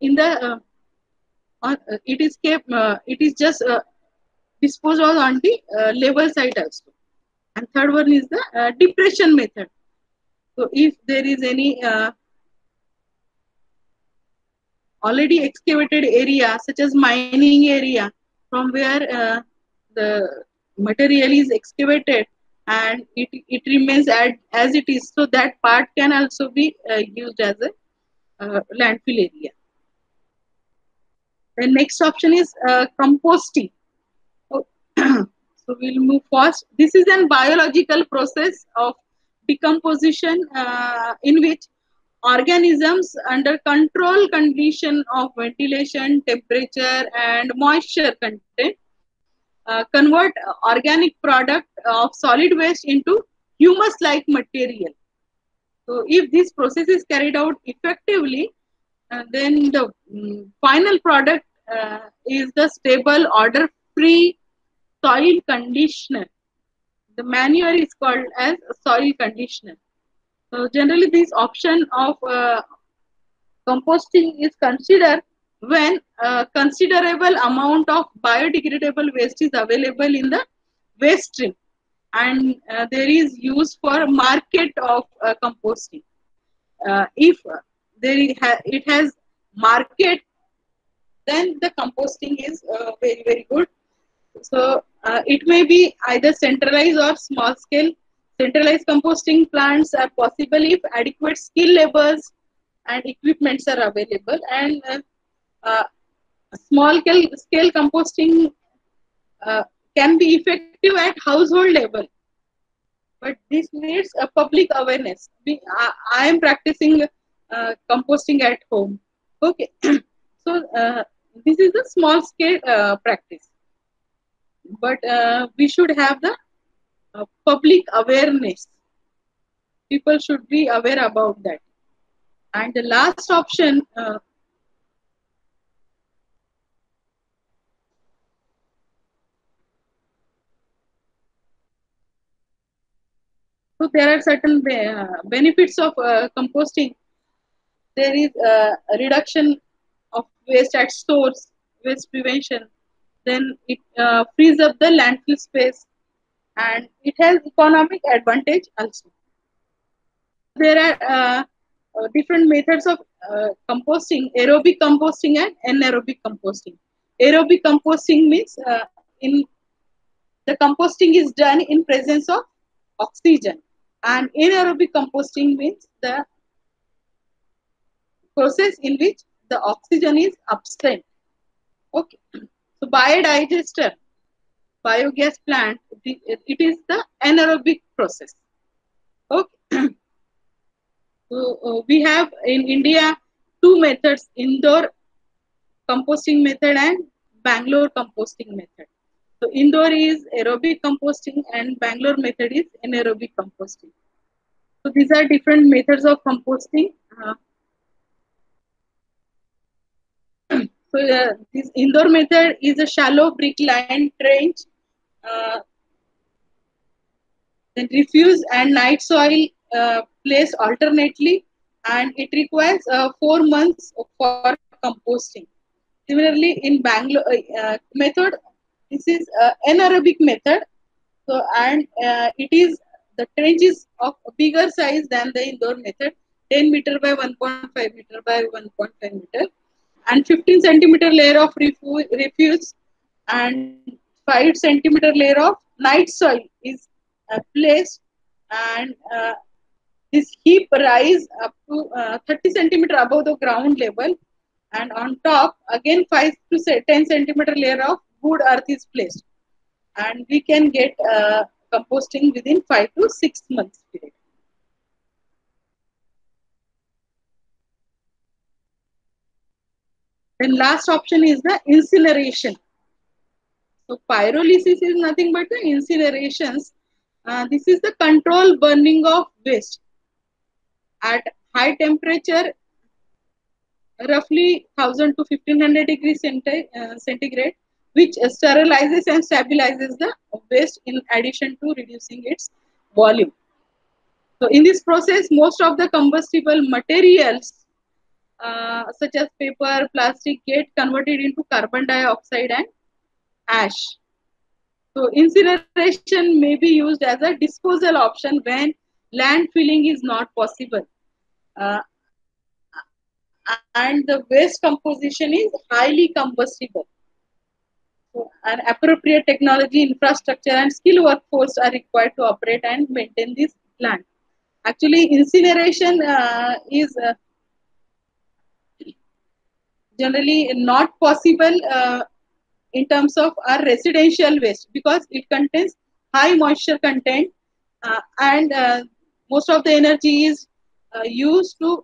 in the it is just disposed of on the level site also. And third one is the depression method. So if there is any already excavated area such as mining area from where the material is excavated and it remains as it is, so that part can also be used as a landfill area. The next option is composting. So, so we'll move fast. This is a biological process of decomposition in which organisms under control condition of ventilation, temperature and moisture content convert organic product of solid waste into humus like material. So if this process is carried out effectively, then the final product is the stable odor free soil conditioner. The manure is called as soil conditioner. So generally this option of composting is considered when considerable amount of biodegradable waste is available in the waste stream, and there is use for market of composting. If it has market, then the composting is very, very good. So it may be either centralized or small scale. Centralized composting plants are possible if adequate skill levels and equipments are available, and uh, scale composting can be effective at household level, but this needs a public awareness. I am practicing composting at home. Okay, so this is a small scale practice, but we should have the public awareness. People should be aware about that. And the last option, so there are certain benefits of composting. There is a reduction of waste at source, waste prevention. Then it frees up the landfill space, and it has economic advantage also. There are different methods of composting: aerobic composting and anaerobic composting. Aerobic composting means in the composting is done in presence of oxygen, and anaerobic composting means the process in which the oxygen is absent. Okay, so biodigester, biogas plant, it is the anaerobic process. Okay, so we have in India two methods: indoor composting method and Bangalore composting method. So indoor is aerobic composting and Bangalore method is anaerobic composting. So these are different methods of composting. This indoor method is a shallow brick-lined trench, uh, then refuse and night soil placed alternately, and it requires 4 months for composting. Similarly, in Bangalore method, this is anaerobic method. So and it is the trench is of a bigger size than the indoor method, 10 meter by 1.5 meter by 1.5 meter, and 15 centimeter layer of refuse and 5 centimeter layer of night soil is placed, and this heap rise up to 30 centimeter above the ground level, and on top again 5 to 10 centimeter layer of good earth is placed, and we can get composting within 5 to 6 months period. Then last option is the incineration. So pyrolysis is nothing but the incinerations. This is the controlled burning of waste at high temperature, roughly 1000 to 1500 degrees centigrade, which sterilizes and stabilizes the waste in addition to reducing its volume. So in this process, most of the combustible materials such as paper, plastic get converted into carbon dioxide and ash. So incineration may be used as a disposal option when land filling is not possible. Uh, and the waste composition is highly combustible. So an appropriate technology, infrastructure, and skilled workforce are required to operate and maintain this plant. Actually, incineration is generally not possible in terms of our residential waste because it contains high moisture content, and most of the energy is used to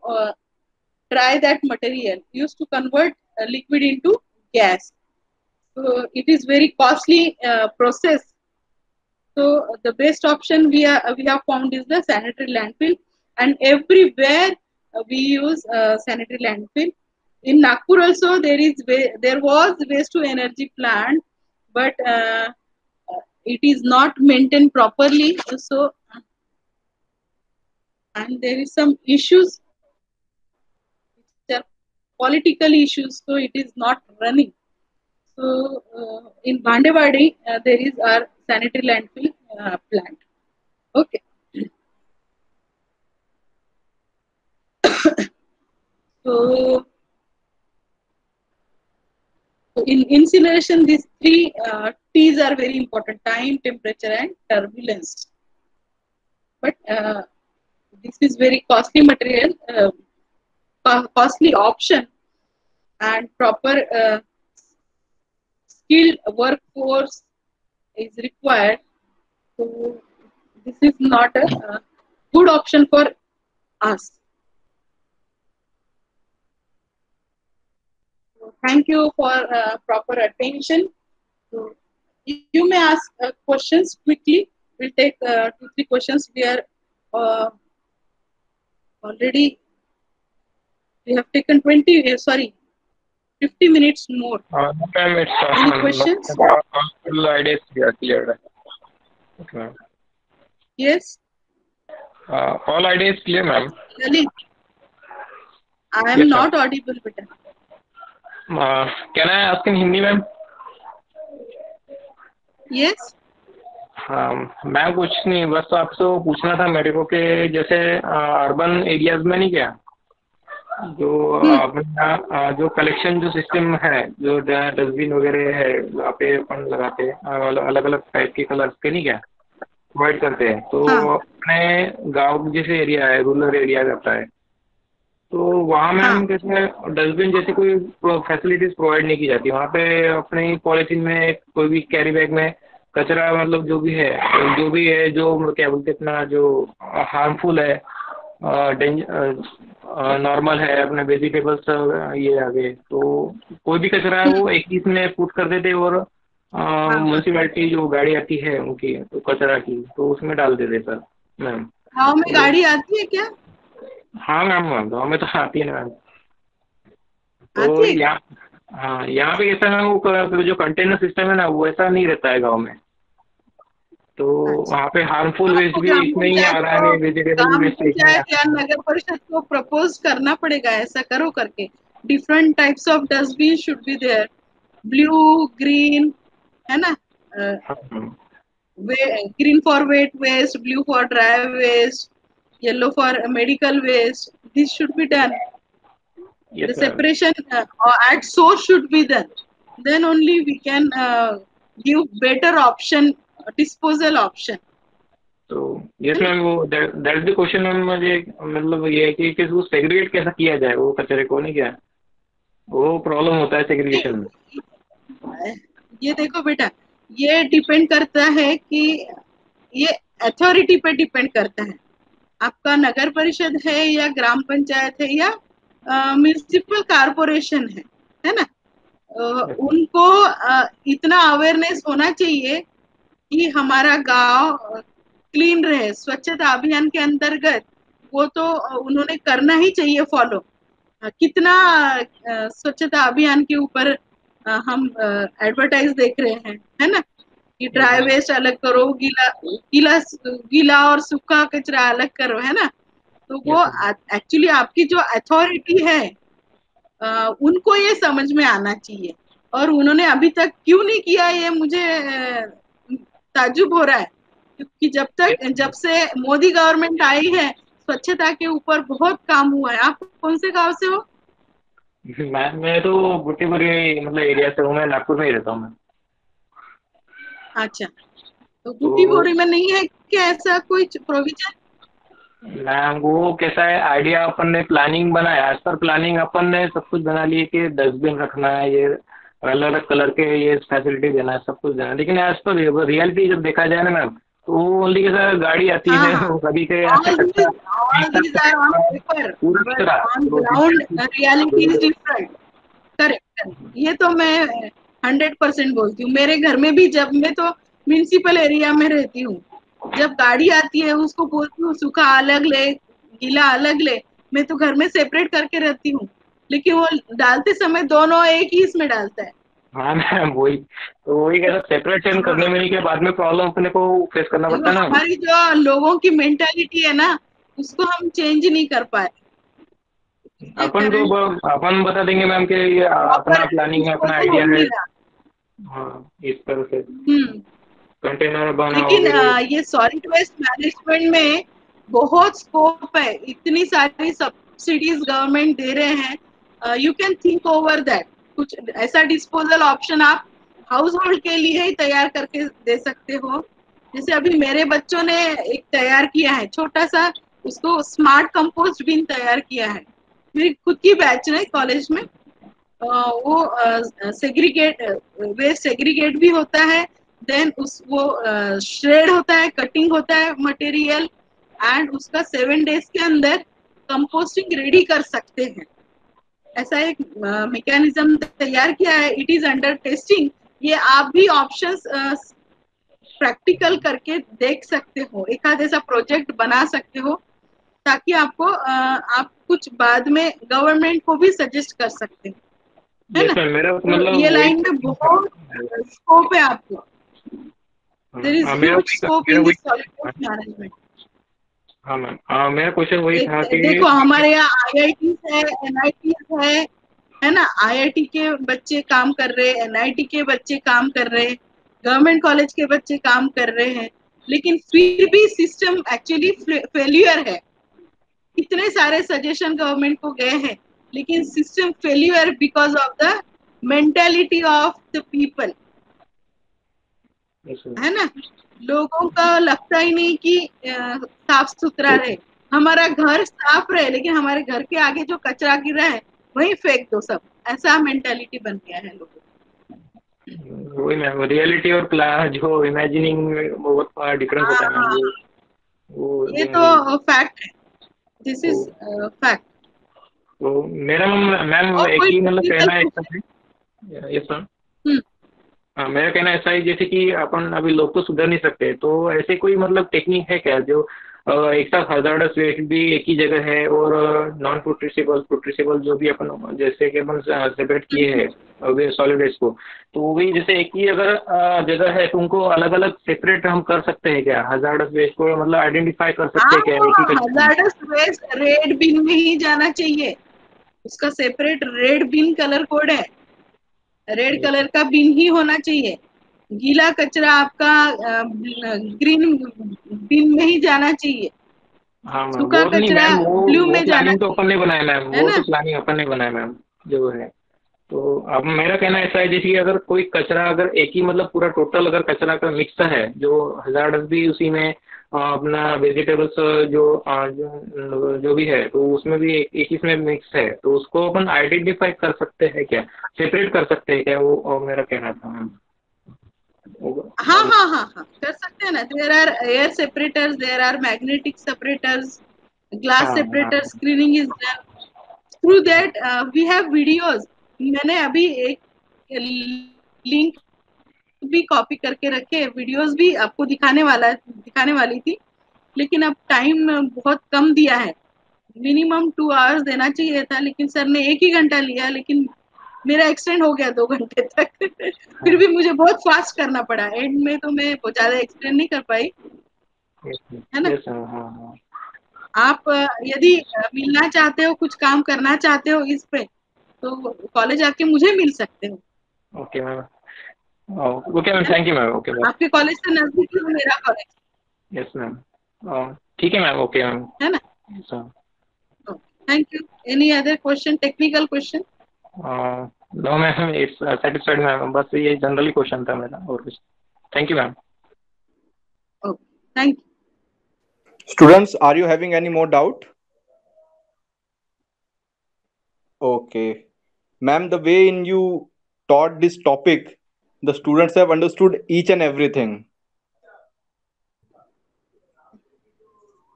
dry that material, used to convert liquid into gas. So it is very costly process. So the best option we have found is the sanitary landfill, and everywhere we use sanitary landfill. In Nagpur also there was waste to energy plant, but it is not maintained properly. So and there is some issues which are political issues, so it is not running. So in Bandewadi there is our sanitary landfill plant. Okay. So in incineration, these three T's are very important: time, temperature, and turbulence. But this is very costly material, costly option, and proper skilled workforce is required. So this is not a good option for us. So thank you for proper attention. So you may ask questions quickly. We'll take 2-3 questions. We are already, we have taken 50 minutes more. Ma'am, it's Any questions? all ideas are clear. Okay, ma'am. Yes. All ideas clear, ma'am. Lalit, I am Yes, not audible, beta. Can I ask in Hindi, ma'am? Yes. Ma'am कुछ नहीं, बस आपसे पूछना था मेरे को कि जैसे अर्बन एरियाज में नहीं क्या जो अपना जो कलेक्शन जो सिस्टम है, जो डस्टबिन वगैरह है वहाँ पे अपन लगाते हैं अलग अलग टाइप के कलर्स के नहीं क्या प्रोवाइड करते हैं, तो अपने गांव जैसे एरिया है, रूरल एरिया जाता है, तो वहाँ मैम कैसे डस्टबिन जैसे कोई फैसिलिटीज प्रोवाइड नहीं की जाती वहाँ पे। अपने पॉलिथीन में कोई भी कैरी बैग में कचरा मतलब जो भी है जो क्या बोलते हैं अपना जो हार्मफुल है, नॉर्मल है, अपने वेजिटेबल्स ये आगे, तो कोई भी कचरा है वो एक चीज में पुट कर देते और म्यूनसिपैलिटी जो गाड़ी आती है उनकी तो कचरा की तो उसमें डाल देते सर मैम। गाँव में गाड़ी आती है क्या? हाँ मैम, गाँव में तो आती है ना मैम। तो यहाँ पे कैसा मैम वो जो कंटेनर सिस्टम है ना वो ऐसा नहीं रहता है गाँव में, तो वहाँ पे हार्मफुल वेस्ट भी इसमें ही आ रहा है, वेजिटेबल वेस्ट या नगर परिषद को प्रपोज करना पड़ेगा ऐसा करो करके। Different types of dustbin should be there, blue green है ना, green for wet waste, blue for dry waste, yellow for medical waste. This should be done. The separation at source should be done. Then only we can give better option, disposal option. तो yes ma'am, वो that the question ma'am, मुझे मतलब ये है कि उसको segregate कैसा किया जाए वो कचरे को, नहीं क्या वो प्रॉब्लम होता है सेग्रीगेशन में। ये देखो बेटा, ये डिपेंड करता है कि ये अथॉरिटी पे डिपेंड करता है, आपका नगर परिषद है या ग्राम पंचायत है या म्युनिसिपल कारपोरेशन है ना। उनको इतना अवेयरनेस होना चाहिए कि हमारा गांव क्लीन रहे। स्वच्छता अभियान के अंतर्गत वो तो उन्होंने करना ही चाहिए फॉलो। कितना स्वच्छता अभियान के ऊपर हम एडवर्टाइज देख रहे हैं, है ना, कि ड्राई वेस्ट अलग करो, गीला और सूखा कचरा अलग करो, है ना। तो वो एक्चुअली आपकी जो अथॉरिटी है उनको ये समझ में आना चाहिए, और उन्होंने अभी तक क्यों नहीं किया ये मुझे ताज्जुब हो रहा है, क्योंकि जब से मोदी गवर्नमेंट आई है स्वच्छता के ऊपर बहुत काम हुआ है। आप कौन से गांव से हो? मैं तो बुटीपुरी मतलब एरिया से हूँ, मैं नागपुर में ही रहता हूँ मैं। अच्छा, तो बुटीपुरी में नहीं है क्या ऐसा कोई प्रोविजन? मैम वो कैसा है, आइडिया अपन ने प्लानिंग बनाया, एज पर प्लानिंग अपन ने सब कुछ बना लिए कि डस्टबिन रखना है, ये अलग अलग कलर के ये फैसिलिटी देना है, सब कुछ देना है, लेकिन एज पर रियलिटी जब देखा जाए ना मैम, तो वो ओनली कैसा गाड़ी आती है वो कभी के करेक्ट। ये तो मैं 100% बोलती हूँ। मेरे घर में भी जब मैं तो म्युनिसिपल एरिया में रहती हूँ, जब गाड़ी आती है उसको बोलती हूँ सूखा अलग ले, गीला अलग ले। मैं तो घर में सेपरेट करके रहती हूँ, लेकिन वो डालते समय दोनों एक ही इसमें डालता है। हाँ मैम, वही कैसा सेपरेशन करने में के बाद में प्रॉब्लम अपने को फेस करना पड़ता है ना। हमारी जो लोगों की मेंटालिटी है ना, उसको हम चेंज नहीं कर पाए। अपन बता देंगे मैम कि ये अपना प्लानिंग है, अपना आइडिया है। हाँ, इस तरह से कंटेनर बनाओ। लेकिन ये सॉलिड वेस्ट मैनेजमेंट में बहुत स्कोप है, इतनी सारी सब्सिडीज गवर्नमेंट दे रहे हैं। You can think over that. कुछ ऐसा डिस्पोजल ऑप्शन आप हाउस होल्ड के लिए ही तैयार करके दे सकते हो। जैसे अभी मेरे बच्चों ने एक तैयार किया है छोटा सा, उसको स्मार्ट कंपोस्ट बिन तैयार किया है। मेरी खुद की बैच है कॉलेज में। वो सेग्रीगेट वेस्ट सेग्रीगेट भी होता है, देन उस वो श्रेड होता है, कटिंग होता है मटेरियल, एंड उसका 7 days के अंदर कंपोस्टिंग रेडी कर सकते हैं। ऐसा एक मैकेनिज्म तैयार किया है, इट इज अंडर टेस्टिंग। ये आप भी ऑप्शंस प्रैक्टिकल करके देख सकते हो, एक आध ऐसा प्रोजेक्ट बना सकते हो ताकि आपको आप कुछ बाद में गवर्नमेंट को भी सजेस्ट कर सकते हैं, है ना। मेरा तो मतलब ये वही लाइन में बहुत स्कोप है आपको। देयर इज मेरा ह्यूज स्कोप इन वही दिस सॉलिड वेस्ट मैनेजमेंट। हाँ मैम, मेरा क्वेश्चन वही था कि देखो हमारे यहाँ आईआईटी है, एनआईटी है ना। आईआईटी के बच्चे काम कर रहे हैं, एनआईटी के बच्चे काम कर रहे हैं, गवर्नमेंट कॉलेज के बच्चे काम कर रहे हैं, लेकिन फिर भी सिस्टम एक्चुअली फेल्यूर है। इतने सारे सजेशन गवर्नमेंट को गए हैं, लेकिन system failure because of the mentality of the people, है ना। लोगों का लगता ही नहीं कि साफ सुथरा रहे। हमारा घर साफ रहे लेकिन हमारे घर के आगे जो कचरा गिरा है वही फेंक दो सब, ऐसा मेंटेलिटी बन गया है लोगों को। वही मैम, रियलिटी और जो इमेजिनिंग में बहुत डिफरेंस होता है मैम। हाँ, वो ये जो तो फैक्ट है, दिस तो, इज फैक्ट। तो मेरा मैम और एक कोई ही मतलब टेक्निकल कहना है ऐसा क्वेश्चन? है। Yes ma'am. हाँ, मेरा कहना ऐसा है जैसे कि अपन अभी लोग तो सुधर नहीं सकते, तो ऐसे कोई मतलब टेक्निक है क्या जो एक साथ हजार्डस वेस्ट भी एक ही जगह है और नॉन प्रोट्रेसेबल प्रोट्रेसेबल जो भी अपन जैसे कि अपन सेपरेट किए हैं वे सॉलिड वेस्ट को, तो वो भी जैसे एक ही अगर जगह है तो उनको अलग अलग सेपरेट हम कर सकते हैं क्या? हजार्डस वेस्ट को मतलब आइडेंटिफाई कर सकते हैं क्या एक ही कचरे में? हजार्डस वेस्ट रेड बिन में ही जाना चाहिए, उसका सेपरेट रेड बिन कलर कोड है, रेड कलर का बिन ही होना चाहिए। गीला कचरा आपका ग्रीन बिन में ही जाना चाहिए, हाँ मैम, सूखा वो तो नहीं कचरा मैम, ब्लू वो में जाना प्लानिंग तो अपन चाहिए, ने बनाया मैम, है वो ना। तो प्लानिंग अपन ने बनाया मैम जो है। तो अब मेरा कहना ऐसा है जैसे कि अगर कोई कचरा अगर एक ही मतलब पूरा टोटल अगर कचरा का मिक्स है जो हजार्डस भी उसी में अपना वेजिटेबल्स जो भी है तो उसमें भी एक ही इसमें मिक्स है, तो उसको अपन आइडेंटिफाई कर सकते हैं क्या, सेपरेट कर सकते हैं क्या? वो मेरा कहना था मैम। हाँ हाँ हाँ हाँ, कर सकते हैं ना। There are air separators, there are magnetic separators, glass हाँ हाँ separator screening is done through that. We have videos. मैंने अभी एक लिंक भी कॉपी करके रखे, वीडियोस भी आपको दिखाने वाली थी, लेकिन अब टाइम बहुत कम दिया है। मिनिमम 2 hours देना चाहिए था, लेकिन सर ने 1 ही घंटा लिया, लेकिन मेरा एक्सटेंड हो गया 2 घंटे तक। फिर हाँ। भी मुझे बहुत फास्ट करना पड़ा, एंड में तो मैं बहुत ज्यादा एक्सटेंड नहीं कर पाई, है ना। यस हाँ हाँ हाँ। आप यदि मिलना चाहते हो, कुछ काम करना चाहते हो इस पे, तो कॉलेज आके मुझे मिल सकते हो। ओके मैम, ओके मैम, है थैंक यू मैम, ओके ना, मैम। आपके कॉलेज से नजदीक है मेरा कॉलेज, यस मैम, ठीक है मैम, ओके मैम। है ना। Yes ma'am. Thank you. Any other question, technical question? No ma'am, it's satisfied ma'am, बस ये जनरली क्वेश्चन था मेरा और कुछ। Thank you ma'am. Thank you. Students, are you having any more doubt? Okay. Ma'am, the way in you taught this topic, the students have understood each and everything.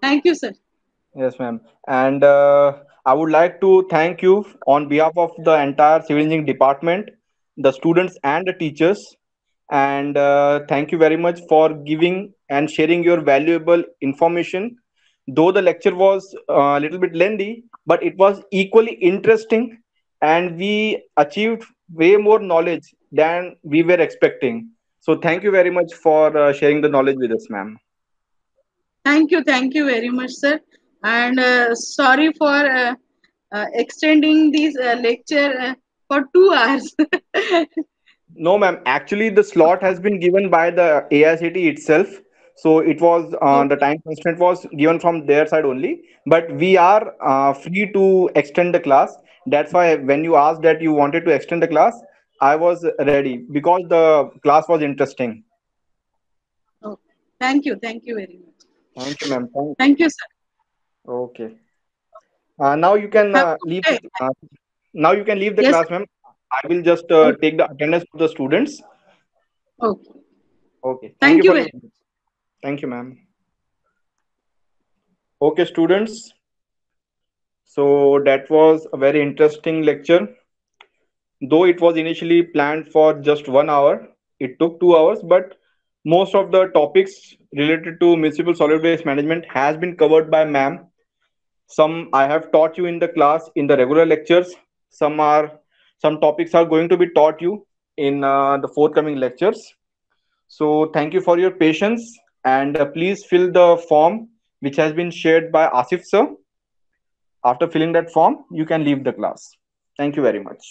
Thank you sir. Yes, ma'am. And I would like to thank you on behalf of the entire civil engineering department, the students and the teachers. And thank you very much for giving and sharing your valuable information. Though the lecture was a little bit lengthy, but it was equally interesting, and we achieved way more knowledge than we were expecting. So thank you very much for sharing the knowledge with us, ma'am. Thank you very much, sir. And sorry for extending this lecture for 2 hours. No, ma'am. Actually, the slot has been given by the AICT itself. So it was the Okay. time constraint was given from their side only, but we are free to extend the class. That's why when you asked that you wanted to extend the class, I was ready because the class was interesting. Okay. Thank you. Thank you very much. Thank you, ma'am. Thank you, sir. Okay. Now you can Have a leave good day. now you can leave the Yes, class, sir. ma'am. I will just Okay. take the attendance of the students. Okay. Okay. Thank Thank you you for your. very much. Thank you, ma'am. Okay, students. So that was a very interesting lecture. Though it was initially planned for just 1 hour, it took 2 hours, but most of the topics related to municipal solid waste management has been covered by ma'am. Some I have taught you in the class in the regular lectures. Some topics are going to be taught you in the forthcoming lectures. So thank you for your patience, and please fill the form which has been shared by Asif sir. After filling that form, you can leave the class. Thank you very much.